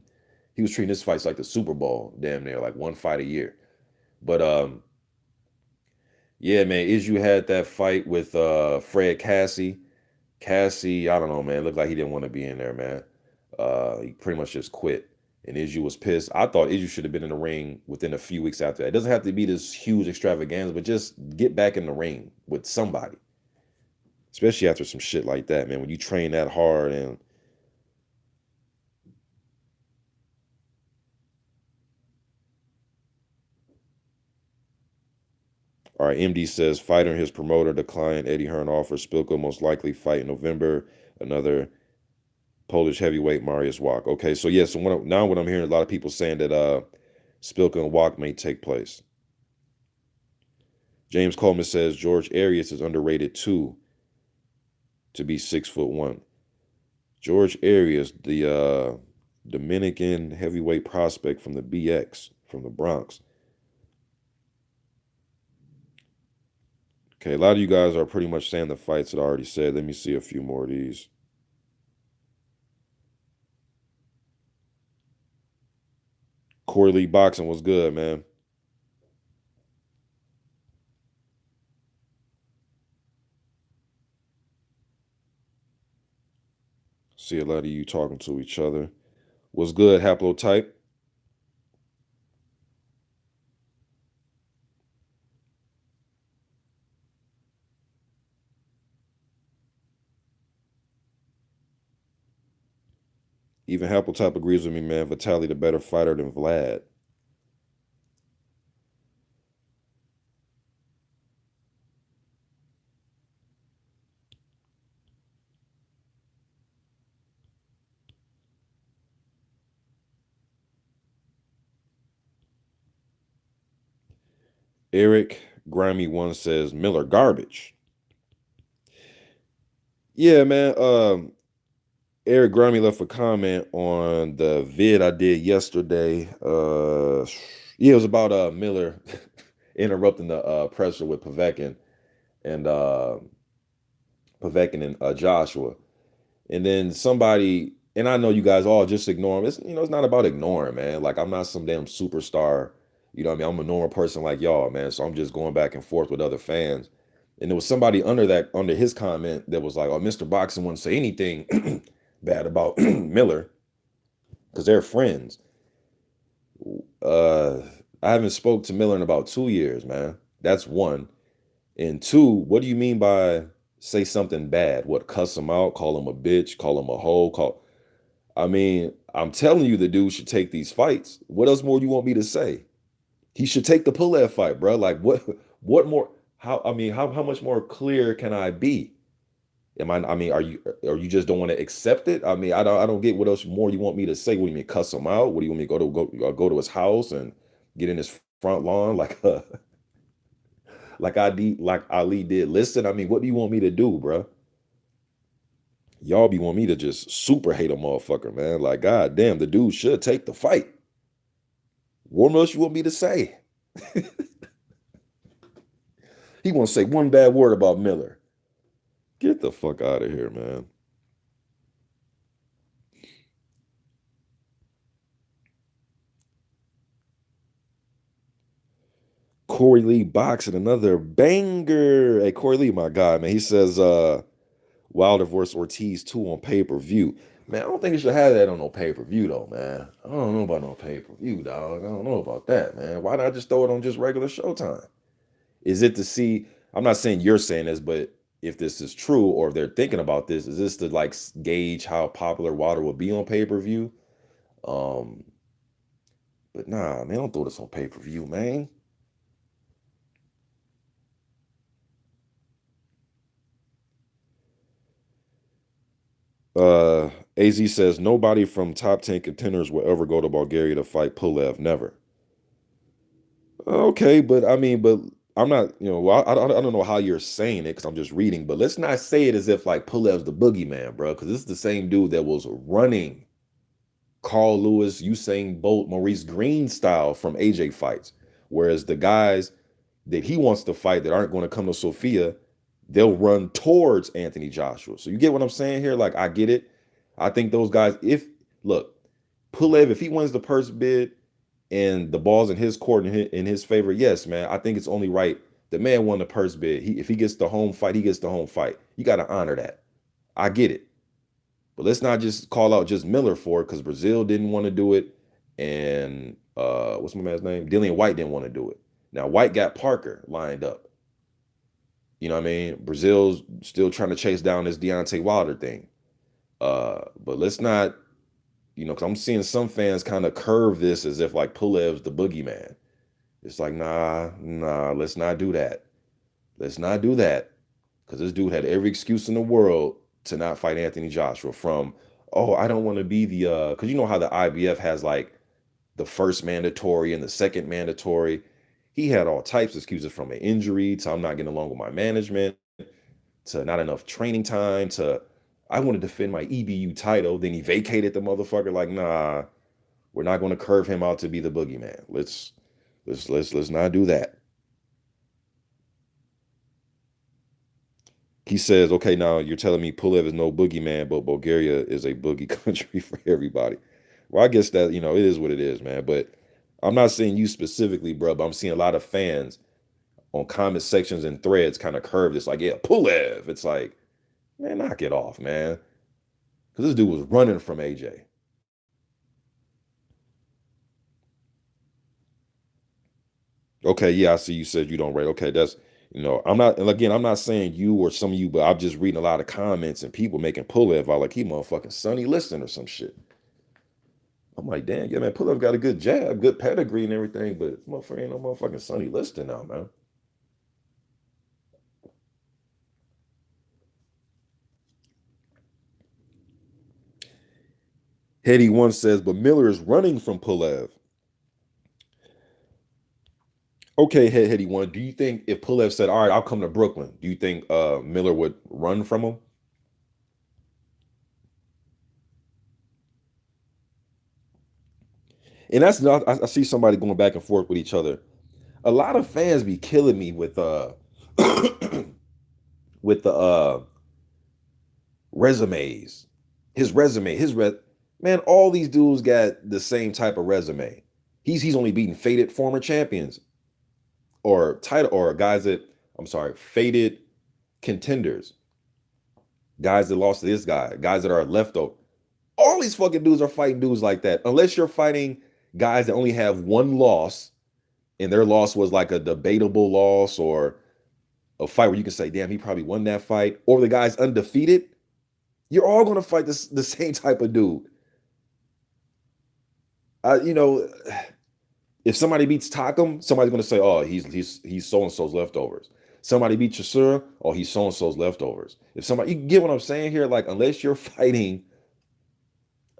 He was treating his fights like the Super Bowl, damn near, like one fight a year. But yeah, man, Issue had that fight with Fred Cassie. Cassie, I don't know, man. It looked like he didn't want to be in there, man. He pretty much just quit. And Iju was pissed. I thought Iju should have been in the ring within a few weeks after that. It doesn't have to be this huge extravaganza, but just get back in the ring with somebody. Especially after some shit like that, man. When you train that hard and all right, MD says fighter and his promoter declined. Eddie Hearn offers Szpilka most likely fight in November. Another Polish heavyweight Mariusz Wach. Okay, so yeah, so now what I'm hearing a lot of people saying that Szpilka and Wach may take place. James Coleman says George Arias is underrated too to be 6'1". George Arias, the Dominican heavyweight prospect from the BX from the Bronx. Okay, a lot of you guys are pretty much saying the fights that I already said. Let me see a few more of these. Corey Lee Boxing was good, man. See a lot of you talking to each other. Was good, Haplotype. Even Haplotype agrees with me, man. Vitaly the better fighter than Vlad. Eric Grimy one says Miller garbage. Yeah, man. Eric Grimy left a comment on the vid I did yesterday. Yeah, it was about Miller interrupting the presser with Povetkin and Joshua. And then somebody, and I know you guys all just ignore him. It's not about ignoring, man. Like I'm not some damn superstar. You know what I mean? I'm a normal person like y'all, man. So I'm just going back and forth with other fans. And there was somebody under his comment that was like, "Oh, Mr. Boxing wouldn't say anything bad about Miller because they're friends." Uh, I haven't spoke to Miller in about 2 years, man. That's one. And two, what do you mean by say something bad? What, cuss him out, call him a bitch, call him a hoe, call I mean, I'm telling you the dude should take these fights. What else more do you want me to say? He should take the Pulev fight, bro. Like what more how much more clear can I be? Are you just don't want to accept it? I don't get what else more you want me to say. What do you mean cuss him out? What do you want me to go to his house and get in his front lawn like Ali did? Listen, what do you want me to do, bro? Y'all be want me to just super hate a motherfucker, man. Like, god damn, the dude should take the fight. What else you want me to say? He won't say one bad word about Miller. Get the fuck out of here, man. Corey Lee boxing, another banger. Hey, Corey Lee, my guy, man. He says Wilder versus Ortiz 2 on pay-per-view. Man, I don't think you should have that on no pay-per-view though, man. I don't know about no pay-per-view, dog. I don't know about that, man. Why not just throw it on just regular Showtime? Is it to see? I'm not saying you're saying this, but if this is true or if they're thinking about this, is this to like gauge how popular Wilder will be on pay-per-view? Um, but nah, man, don't throw this on pay-per-view, man. AZ says nobody from top 10 contenders will ever go to Bulgaria to fight Pulev. Never. Okay, but but I'm not, well, I don't know how you're saying it because I'm just reading, but let's not say it as if like Pulev's the boogeyman, bro, because this is the same dude that was running Carl Lewis, Usain Bolt, Maurice Green style from AJ fights. Whereas the guys that he wants to fight that aren't going to come to Sofia, they'll run towards Anthony Joshua. So you get what I'm saying here? Like, I get it. I think those guys, look, Pulev, if he wins the purse bid and the ball's in his court in his favor, yes, man, I think it's only right. The man won the purse bid. If he gets the home fight, he gets the home fight. You got to honor that. I get it. But let's not just call out just Miller for it because Brazil didn't want to do it. And what's my man's name? Dillian White didn't want to do it. Now White got Parker lined up. You know what I mean? Brazil's still trying to chase down this Deontay Wilder thing. But let's not, because I'm seeing some fans kind of curve this as if like Pulev's the boogeyman. It's like, nah, let's not do that. Let's not do that. Because this dude had every excuse in the world to not fight Anthony Joshua from, oh, I don't want to be the because you know how the IBF has like the first mandatory and the second mandatory. He had all types of excuses from an injury to I'm not getting along with my management to not enough training time to I want to defend my EBU title. Then he vacated the motherfucker. Like, nah, we're not going to curve him out to be the boogeyman. Let's not do that. He says, okay, now you're telling me Pulev is no boogeyman, but Bulgaria is a boogie country for everybody. Well, I guess that, it is what it is, man. But I'm not saying you specifically, bro, but I'm seeing a lot of fans on comment sections and threads kind of curve this, like, yeah, Pulev. It's like, man, knock it off, man. Because this dude was running from AJ. Okay, yeah, I see you said you don't rate. Okay, that's, I'm not, and again, I'm not saying you or some of you, but I'm just reading a lot of comments and people making Pulev out like he motherfucking Sonny Liston or some shit. I'm like, damn, yeah, man, Pulev got a good jab, good pedigree and everything, but motherfucker ain't no motherfucking Sonny Liston now, man. Hetty one says, but Miller is running from Pulev. Okay, heady one. Do you think if Pulev said, "All right, I'll come to Brooklyn," do you think Miller would run from him? And that's not. I see somebody going back and forth with each other. A lot of fans be killing me with with the resumes. His man, all these dudes got the same type of resume. He's only beaten faded former champions or title or guys that I'm sorry, faded contenders, guys that lost to this guy, guys that are leftover. All these fucking dudes are fighting dudes like that. Unless you're fighting guys that only have one loss and their loss was like a debatable loss or a fight where you can say, damn, he probably won that fight, or the guy's undefeated, you're all gonna fight the same type of dude. You know, if somebody beats Takum, somebody's gonna say, "Oh, he's so and so's leftovers." Somebody beats Chisura, "Oh, he's so and so's leftovers." If somebody, you get what I'm saying here, like unless you're fighting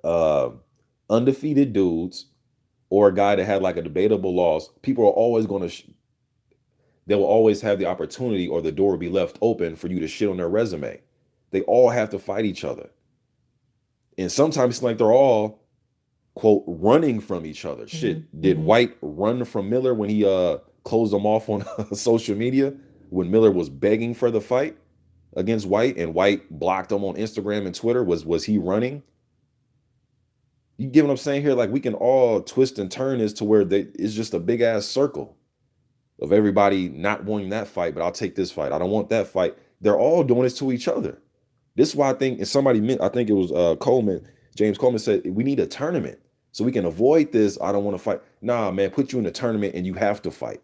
uh, undefeated dudes or a guy that had like a debatable loss, people are always gonna they will always have the opportunity or the door will be left open for you to shit on their resume. They all have to fight each other, and sometimes it's like they're all quote running from each other. Shit, did White run from Miller when he closed him off on social media when Miller was begging for the fight against White and White blocked him on Instagram and Twitter? Was he running? You get what I'm saying here? Like we can all twist and turn this to where it's just a big ass circle of everybody not wanting that fight, but I'll take this fight. I don't want that fight. They're all doing this to each other. This is why I think, and somebody meant, I think it was Coleman, James Coleman said, we need a tournament so we can avoid this. I don't want to fight. Nah, man, put you in a tournament and you have to fight.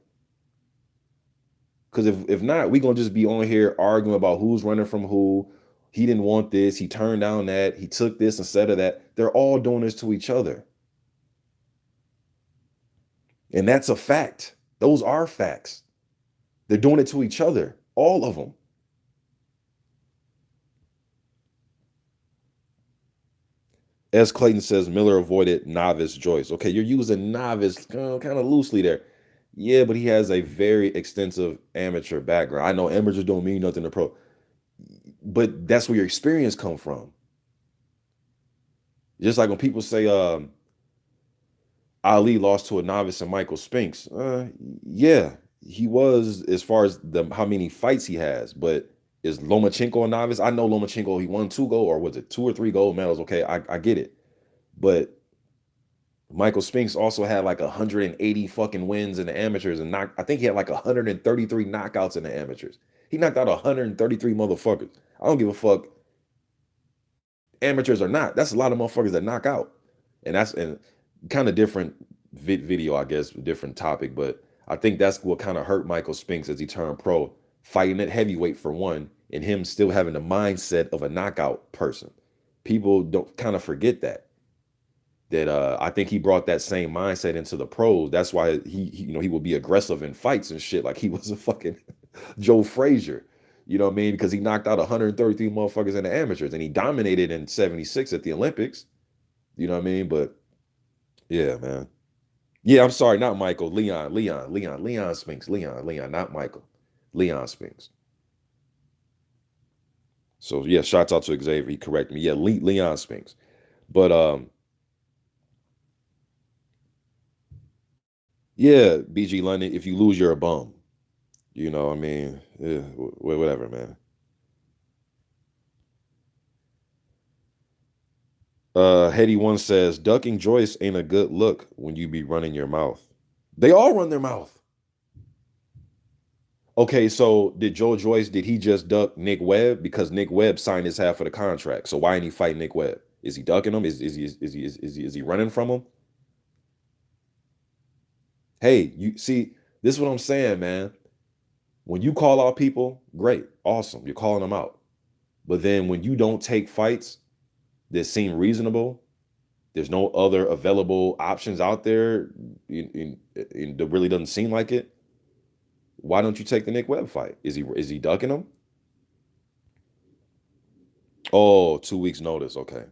Because if not, we're going to just be on here arguing about who's running from who. He didn't want this. He turned down that. He took this instead of that. They're all doing this to each other. And that's a fact. Those are facts. They're doing it to each other, all of them. As Clayton says, Miller avoided novice Joyce. Okay, you're using novice kind of loosely there. Yeah, but he has a very extensive amateur background. I know amateurs don't mean nothing to pro, but that's where your experience come from. Just like when people say Ali lost to a novice and Michael Spinks. Yeah, he was as far as the how many fights he has, but is Lomachenko a novice? I know Lomachenko, he won 2 gold, or was it 2 or 3 gold medals? Okay, I get it. But Michael Spinks also had like 180 fucking wins in the amateurs and I think he had like 133 knockouts in the amateurs. He knocked out 133 motherfuckers. I don't give a fuck, amateurs or not. That's a lot of motherfuckers that knock out. And that's and kind of different video, I guess, different topic, but I think that's what kind of hurt Michael Spinks as he turned pro, fighting at heavyweight for one, and him still having the mindset of a knockout person. People don't kind of forget that I think he brought that same mindset into the pros. That's why he would be aggressive in fights and shit like he was a fucking Joe Frazier. You know what I mean? Because he knocked out 133 motherfuckers in the amateurs and he dominated in 76 at the Olympics. You know what I mean? But yeah, man. Yeah, I'm sorry, not Michael. Leon Spinks. Leon, not Michael. Leon Spinks. So yeah, shouts out to Xavier. He corrected me. Yeah, Leon Spinks. But yeah, BG London, if you lose, you're a bum. You know, I mean, yeah, whatever, man. Hetty one says, ducking Joyce ain't a good look when you be running your mouth. They all run their mouth. Okay, so did Joe Joyce, did he just duck Nick Webb? Because Nick Webb signed his half of the contract. So why didn't he fight Nick Webb? Is he ducking him? Is he running from him? Hey, you see, this is what I'm saying, man. When you call out people, great, awesome. You're calling them out. But then when you don't take fights that seem reasonable, there's no other available options out there, that really doesn't seem like it. Why don't you take the Nick Webb fight? Is he ducking him? Oh, 2 weeks notice. Okay.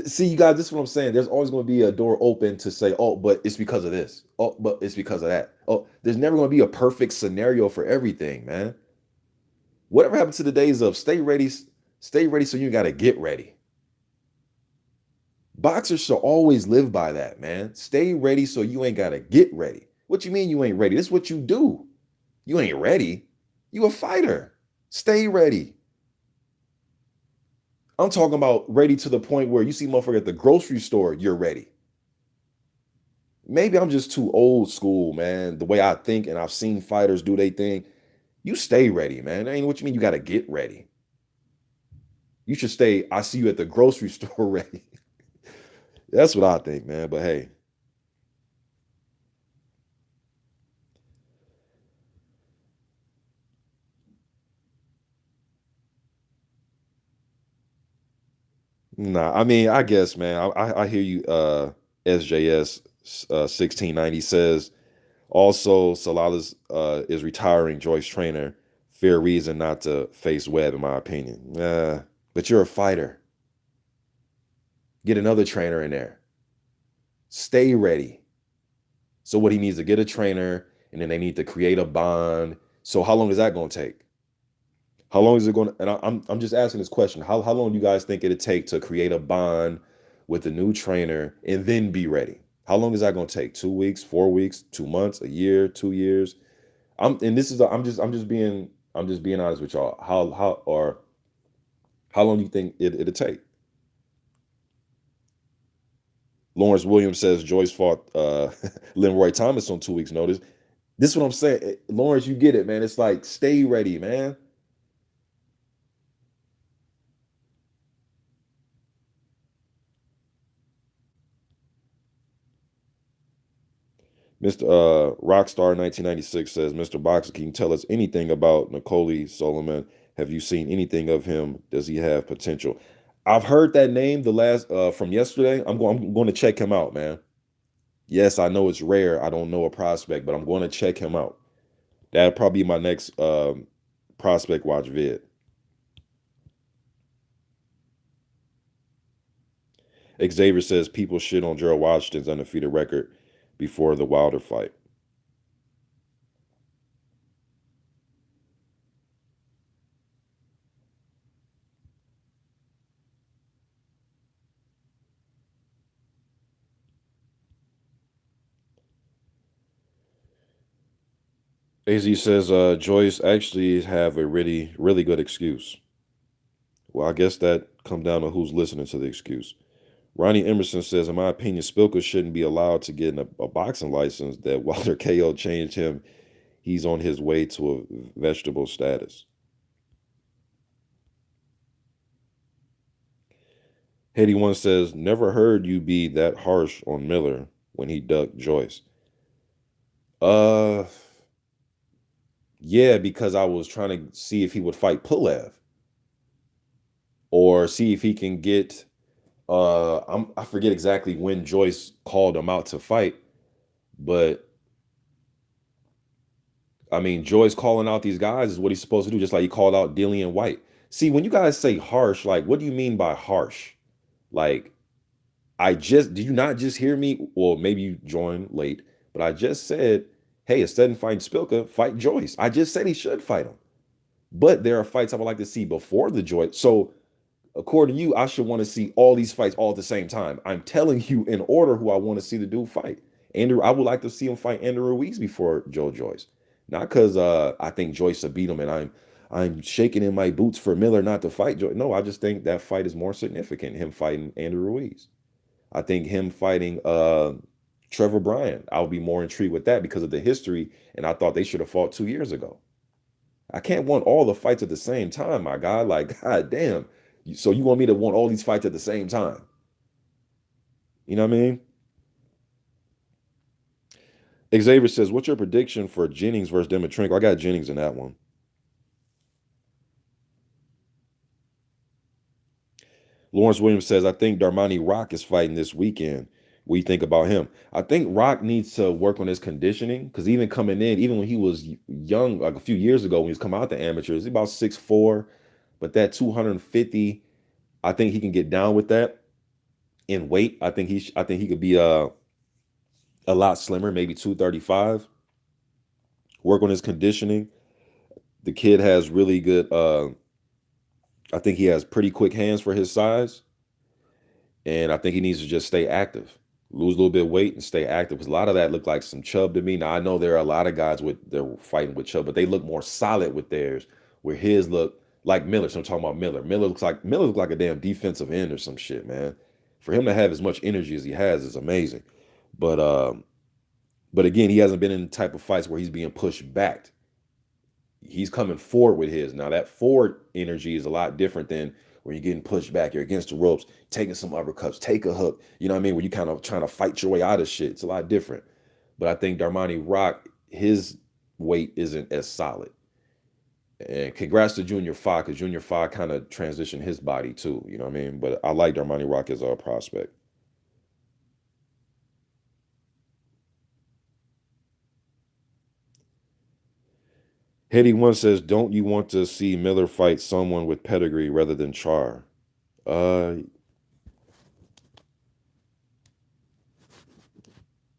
See, you guys, this is what I'm saying. There's always going to be a door open to say, oh, but it's because of this. Oh, but it's because of that. Oh, there's never going to be a perfect scenario for everything, man. Whatever happened to the days of stay ready so you got to get ready. Boxers should always live by that, man. Stay ready so you ain't got to get ready. What you mean you ain't ready? This is what you do. You ain't ready. You a fighter. Stay ready. I'm talking about ready to the point where you see motherfucker at the grocery store, you're ready. Maybe I'm just too old school, man. The way I think and I've seen fighters do they thing. You stay ready, man. That ain't what you mean you got to get ready. You should stay, I see you at the grocery store ready. That's what I think, man. But hey, nah, I mean, I guess, man. I hear you. SJS 1690 says also Salalas is retiring Joyce Trainer. Fair reason not to face Webb, in my opinion. But you're a fighter. Get another trainer in there. Stay ready. So what he needs to get a trainer, and then they need to create a bond. So how long is that going to take? How long is it going to? And I'm just asking this question. How long do you guys think it'd take to create a bond with a new trainer and then be ready? How long is that going to take? 2 weeks, 4 weeks, 2 months, a year, 2 years? And this is I'm just being honest with y'all. How long do you think it'll take? Lawrence Williams says Joyce fought Linroy Thomas on 2 weeks' notice. This is what I'm saying. Lawrence, you get it, man. It's like stay ready, man. Mr. Rockstar 1996 says, Mr. Boxer, can you tell us anything about Nicole Solomon? Have you seen anything of him? Does he have potential? I've heard that name the last from yesterday. I'm going to check him out, man. Yes, I know it's rare. I don't know a prospect, but I'm going to check him out. That'll probably be my next prospect watch vid. Xavier says people shit on Jarrell Washington's undefeated record before the Wilder fight. AZ says Joyce actually have a really, really good excuse. Well, I guess that comes down to who's listening to the excuse. Ronnie Emerson says, in my opinion, Spilka shouldn't be allowed to get a boxing license. That Wilder KO changed him. He's on his way to a vegetable status. Haiti One says, never heard you be that harsh on Miller when he ducked Joyce. Uh, yeah, because I was trying to see if he would fight Pulev or see if he can get. I forget exactly when Joyce called him out to fight, but I mean, Joyce calling out these guys is what he's supposed to do, just like he called out Dillian White. See, when you guys say harsh, like, what do you mean by harsh? Like, did you not just hear me? Well, maybe you joined late, but I just said, hey, instead of fighting Spilka, fight Joyce. I just said he should fight him. But there are fights I would like to see before the Joyce. So, according to you, I should want to see all these fights all at the same time. I'm telling you in order who I want to see the dude fight. Andrew, I would like to see him fight Andrew Ruiz before Joe Joyce. Not because I think Joyce will beat him and I'm shaking in my boots for Miller not to fight Joyce. No, I just think that fight is more significant, him fighting Andrew Ruiz. I think him fighting Trevor Bryan, I'll be more intrigued with that because of the history, and I thought they should have fought 2 years ago. I can't want all the fights at the same time, my guy. Like, god damn. So you want me to want all these fights at the same time? You know what I mean? Xavier says, what's your prediction for Jennings versus Demetrenko? I got Jennings in that one. Lawrence Williams says, I think Darmani Rock is fighting this weekend. What do you think about him? I think Rock needs to work on his conditioning because even coming in, even when he was young, like a few years ago when he was coming out the amateurs, he's about 6'4", but that 250, I think he can get down with that. in weight. I think he could be a lot slimmer, maybe 235. Work on his conditioning. The kid has really good I think he has pretty quick hands for his size, and I think he needs to just stay active. Lose a little bit of weight and stay active. Because a lot of that looked like some chub to me. Now I know there are a lot of guys with they're fighting with chub, but they look more solid with theirs, where his look like Miller. So I'm talking about Miller. Miller looks like a damn defensive end or some shit, man. For him to have as much energy as he has is amazing. But but again, he hasn't been in the type of fights where he's being pushed back. He's coming forward with his. Now that forward energy is a lot different than when you're getting pushed back, you're against the ropes, taking some uppercuts, take a hook. You know what I mean? When you kind of trying to fight your way out of shit. It's a lot different. But I think Darmani Rock, his weight isn't as solid. And congrats to Junior Fa, because Junior Fa kind of transitioned his body too. You know what I mean? But I like Darmani Rock as a prospect. Hetty One says, "Don't you want to see Miller fight someone with pedigree rather than Char?"